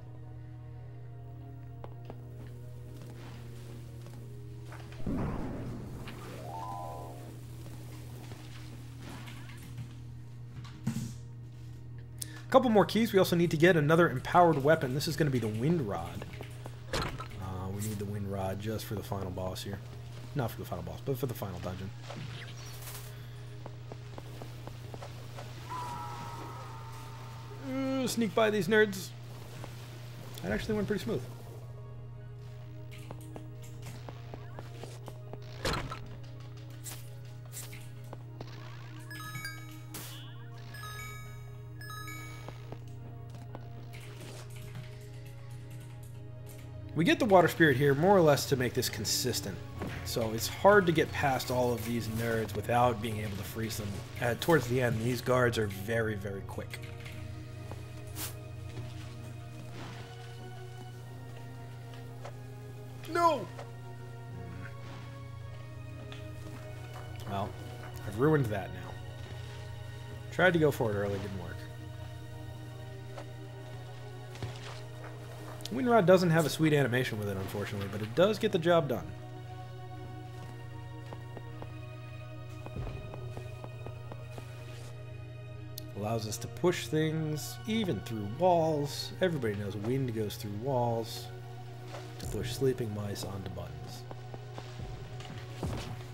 Couple more keys. We also need to get another empowered weapon. This is going to be the wind rod. We need the wind rod just for the final boss here. Not for the final boss, but for the final dungeon. Sneak by these nerds. That actually went pretty smooth. We get the water spirit here more or less to make this consistent. So it's hard to get past all of these nerds without being able to freeze them. Towards the end, these guards are very, very quick. No! Well, I've ruined that now. Tried to go for it early, didn't work. Windrod doesn't have a sweet animation with it, unfortunately, but it does get the job done. Allows us to push things, even through walls. Everybody knows wind goes through walls to push sleeping mice onto buttons.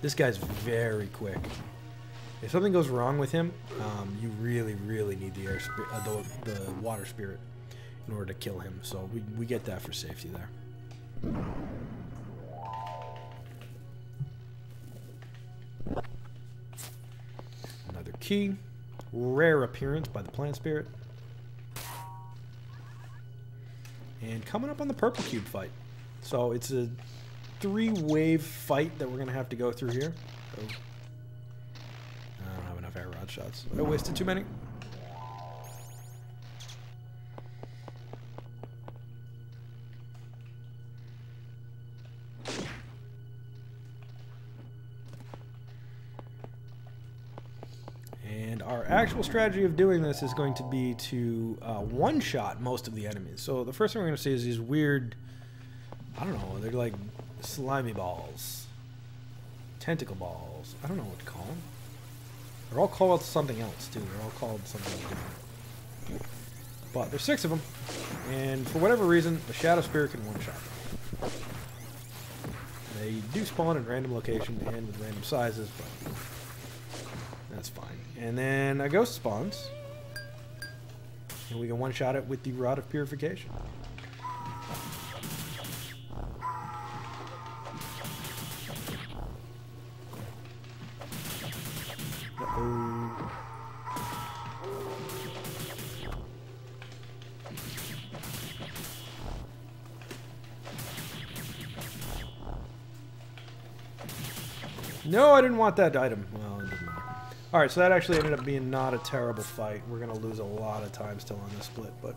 This guy's very quick. If something goes wrong with him, you really, really need the water spirit in order to kill him, so we get that for safety there. Another key. Rare appearance by the plant spirit. And coming up on the purple cube fight. So it's a 3-wave fight that we're going to have to go through here. Oh. I don't have enough air rod shots. I wasted too many. Our actual strategy of doing this is going to be to one-shot most of the enemies. So the first thing we're going to see is these weird, I don't know, they're like slimy balls. Tentacle balls. I don't know what to call them. They're all called something else, too. They're all called something different. But there's 6 of them. And for whatever reason, the Shadow Spirit can one-shot them. They do spawn in random locations and with random sizes, but that's fine. And then a ghost spawns. And we can one-shot it with the Rod of Purification. Uh-oh. No, I didn't want that item. Well, it doesn't matter. Alright, so that actually ended up being not a terrible fight. We're going to lose a lot of time still on this split, but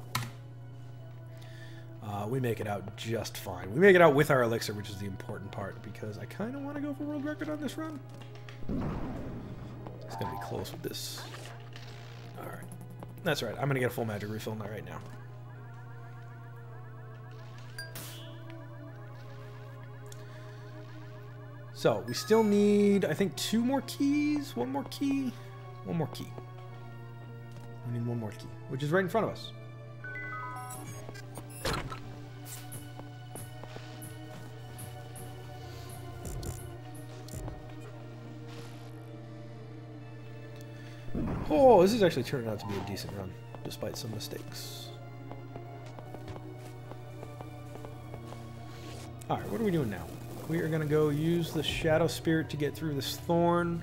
we make it out just fine. We make it out with our elixir, which is the important part, because I kind of want to go for world record on this run. It's going to be close with this. Alright. That's right. I'm going to get a full magic refill right now. So, we still need, I think, 2 more keys? 1 more key? 1 more key. We need 1 more key, which is right in front of us. Oh, this is actually turning out to be a decent run, despite some mistakes. Alright, what are we doing now? We are going to go use the Shadow Spirit to get through this thorn.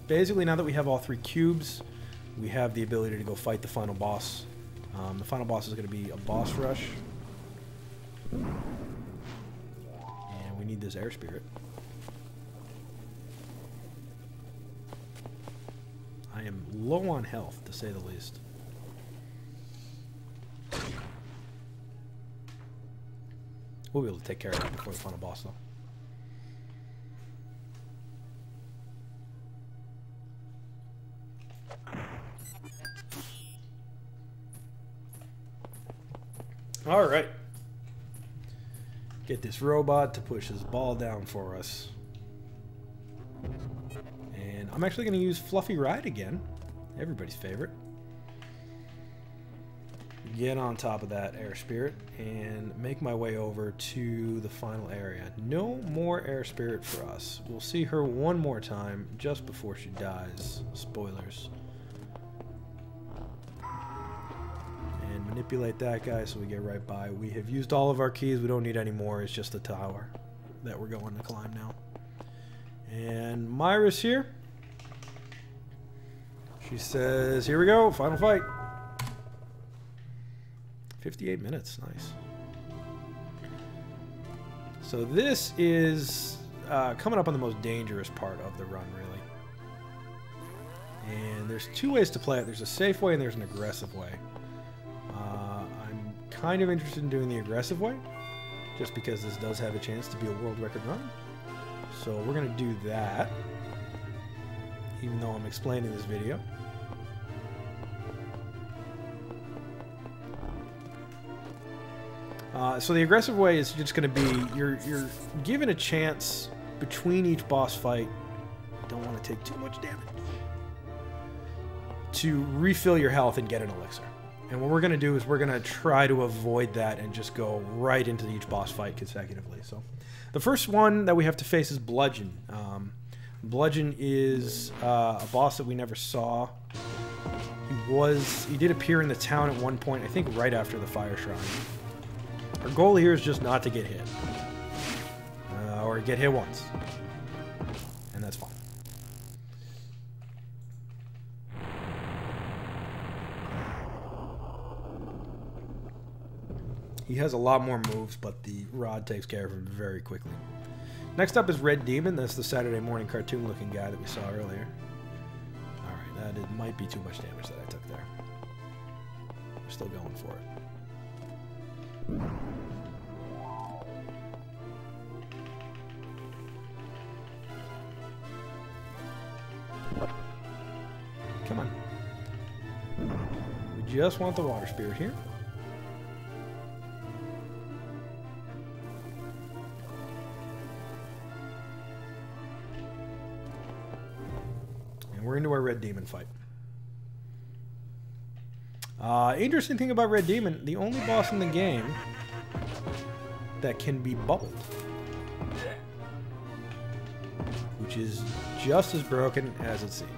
Basically, now that we have all 3 cubes, we have the ability to go fight the final boss. The final boss is going to be a boss rush. And we need this air spirit. I am low on health, to say the least. We'll be able to take care of that before the final boss, though. Alright. Get this robot to push his ball down for us. And I'm actually going to use Fluffy Ride again. Everybody's favorite. Get on top of that air spirit and make my way over to the final area. No more air spirit for us. We'll see her one more time just before she dies. Spoilers. And manipulate that guy so we get right by. We have used all of our keys. We don't need any more. It's just the tower that we're going to climb now. And Myra's here. She says, here we go, final fight. 58 minutes, nice. So this is coming up on the most dangerous part of the run, really. And there's 2 ways to play it. There's a safe way and there's an aggressive way. I'm kind of interested in doing the aggressive way, just because this does have a chance to be a world record run. So we're going to do that, even though I'm explaining this video. So the aggressive way is just going to be, you're given a chance between each boss fight, don't want to take too much damage, to refill your health and get an elixir. And what we're going to do is we're going to try to avoid that and just go right into each boss fight consecutively. So the first one that we have to face is Bludgeon. Bludgeon is a boss that we never saw. He did appear in the town at one point, I think right after the Fire Shrine. Our goal here is just not to get hit. Or get hit once. And that's fine. He has a lot more moves, but the rod takes care of him very quickly. Next up is Red Demon. That's the Saturday morning cartoon looking guy that we saw earlier. Alright, that might be too much damage that I took there. We're still going for it. Come on. We just want the water spirit here. we're into our red demon fight. Interesting thing about red demon, the only boss in the game that can be bubbled, which is just as broken as it seems.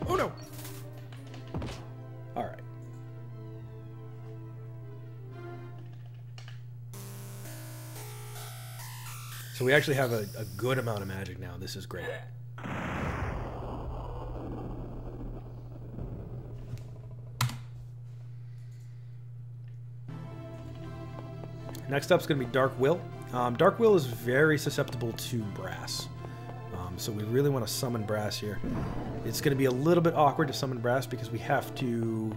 Oh no! Alright. So we actually have a good amount of magic now. This is great. Next up is going to be Dark Will. Dark Will is very susceptible to brass. So we really want to summon brass here. It's going to be a little bit awkward to summon brass because we have to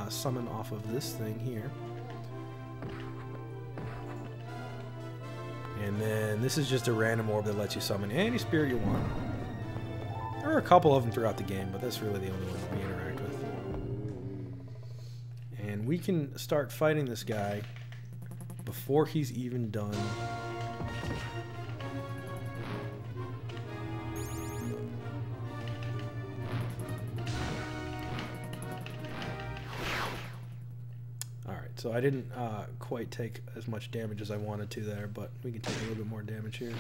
summon off of this thing here. And then this is just a random orb that lets you summon any spirit you want. There are a couple of them throughout the game, but that's really the only one that we interact with. And we can start fighting this guy before he's even done. Alright, so I didn't quite take as much damage as I wanted to there, but we can take a little bit more damage here.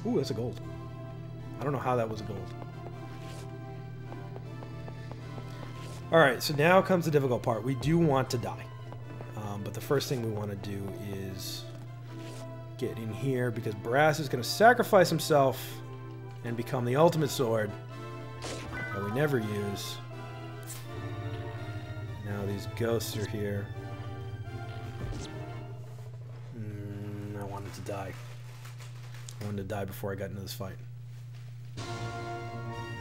Ooh, that's a gold. I don't know how that was a gold. Alright, so now comes the difficult part. We do want to die. But the first thing we want to do is get in here because Brass is going to sacrifice himself and become the ultimate sword that we never use. Now these ghosts are here. I wanted to die. I wanted to die before I got into this fight. We're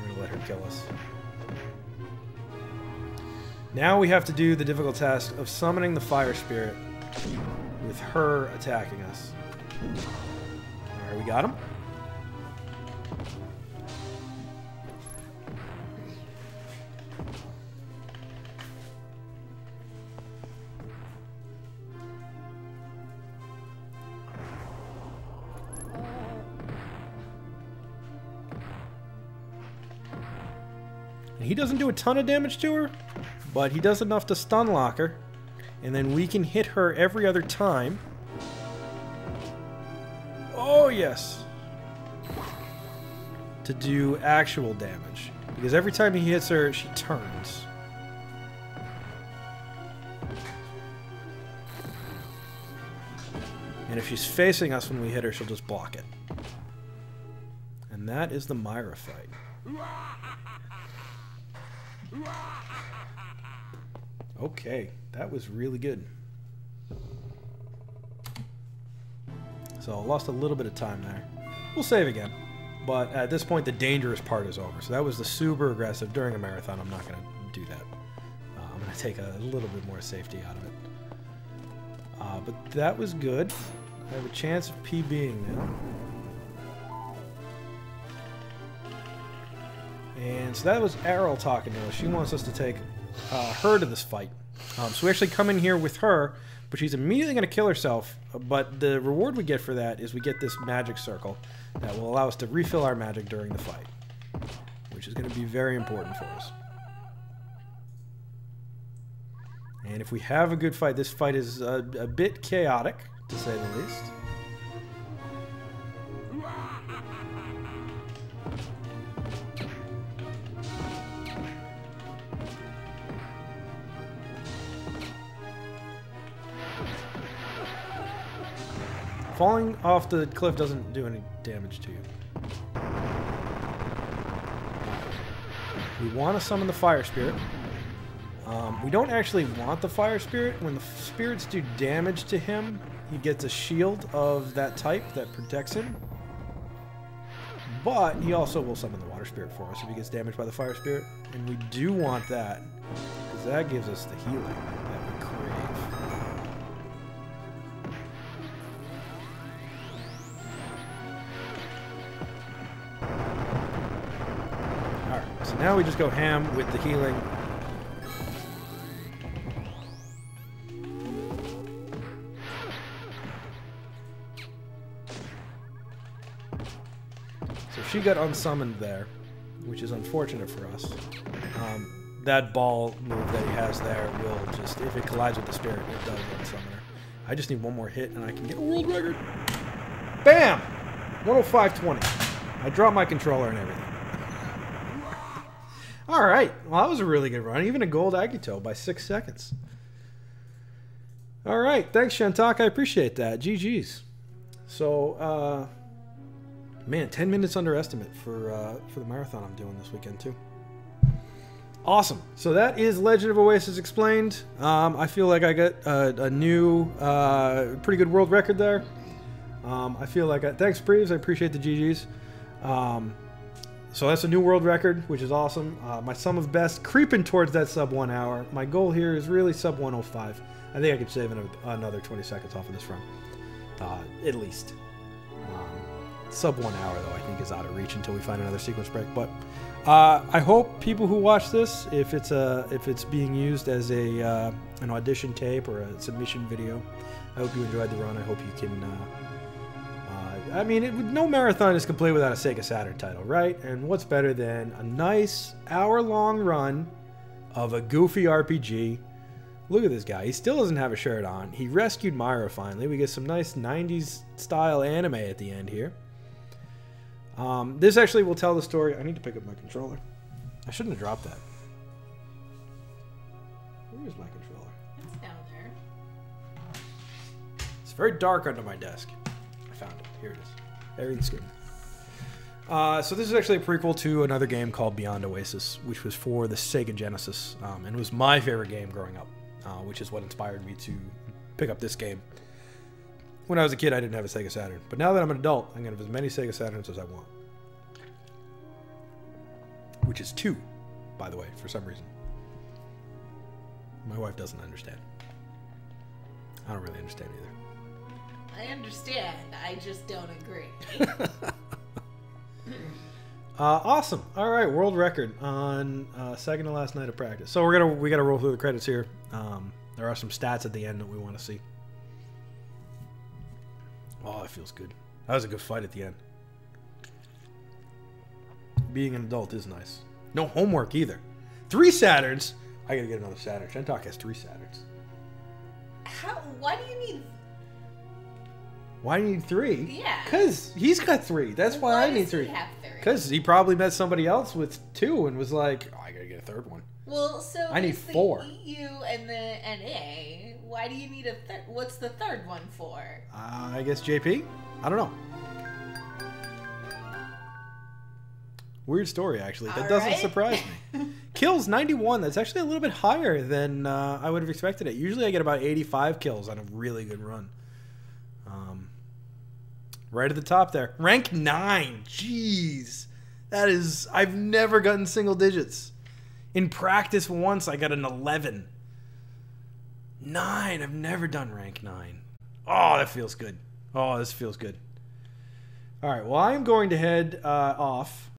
going to let her kill us. Now we have to do the difficult task of summoning the fire spirit with her attacking us. Alright, we got him. And he doesn't do a ton of damage to her, but he does enough to stun lock her, and then we can hit her every other time. Oh yes! To do actual damage. Because every time he hits her, she turns. And if she's facing us when we hit her, she'll just block it. And that is the Myra fight. Okay, that was really good. So I lost a little bit of time there. We'll save again. But at this point, the dangerous part is over. So that was the super aggressive. During a marathon, I'm not going to do that. I'm going to take a little bit more safety out of it. But that was good. I have a chance of PBing now. And so that was Errol talking to us. She wants us to take her to this fight. So we actually come in here with her, but she's immediately going to kill herself. But the reward we get for that is we get this magic circle that will allow us to refill our magic during the fight, which is going to be very important for us. And if we have a good fight, this fight is a bit chaotic, to say the least. Falling off the cliff doesn't do any damage to you. We want to summon the fire spirit. We don't actually want the fire spirit. When the spirits do damage to him, he gets a shield of that type that protects him. But he also will summon the water spirit for us if he gets damaged by the fire spirit. And we do want that, because that gives us the healing that we crave. Alright. now we just go ham with the healing. So she got unsummoned there, which is unfortunate for us. That ball move that he has there will just, if it collides with the spirit, it does unsummon her. I just need one more hit and I can get a world record. Bam! 105.20. I dropped my controller and everything. All right. Well, that was a really good run. Even a gold Agito by 6 seconds. All right. Thanks, Shantak. I appreciate that. GG's. So, man, 10 minutes underestimate for the marathon I'm doing this weekend, too. Awesome. So that is Legend of Oasis Explained. I feel like I got a new, pretty good world record there. I feel like thanks, Preves. I appreciate the GGs. So that's a new world record, which is awesome. My sum of best creeping towards that sub 1 hour. My goal here is really sub 105. I think I could save another 20 seconds off of this run, at least. Sub 1 hour though, I think is out of reach until we find another sequence break. But I hope people who watch this, if it's being used as an audition tape or a submission video, I hope you enjoyed the run. I hope you can. I mean, no marathon is complete without a Sega Saturn title, right? And what's better than a nice hour-long run of a goofy RPG? Look at this guy. He still doesn't have a shirt on. He rescued Myra finally. We get some nice 90s style anime at the end here. This actually will tell the story. I need to pick up my controller. I shouldn't have dropped that. Where is my controller? It's down there. It's very dark under my desk. I found it. Here it is. Everything's good. So this is actually a prequel to another game called Beyond Oasis, which was for the Sega Genesis, and was my favorite game growing up, which is what inspired me to pick up this game. When I was a kid, I didn't have a Sega Saturn. But now that I'm an adult, I'm going to have as many Sega Saturns as I want. Which is 2, by the way, for some reason. My wife doesn't understand. I don't really understand either. I understand. I just don't agree. Awesome. All right, world record on second to last night of practice. So we gotta roll through the credits here. There are some stats at the end that we want to see. Oh, that feels good. That was a good fight at the end. Being an adult is nice. No homework either. 3 Saturns. I gotta get another Saturn. Shentok has 3 Saturns. Why do you need... Why do you need 3? Yeah. Because he's got 3. That's why I need 3. Because he probably met somebody else with 2 and was like, oh, I gotta get a 3rd one. Well, so I need 4. The EU and the NA. Why do you need a third? What's the 3rd one for? I guess JP? I don't know. Weird story, actually. That doesn't surprise me. Kills 91. That's actually a little bit higher than I would have expected it. Usually I get about 85 kills on a really good run. Right at the top there. Rank 9. Jeez. That is... I've never gotten single digits. In practice once, I got an 11. 9. I've never done rank 9. Oh, that feels good. Oh, this feels good. All right. Well, I am going to head off.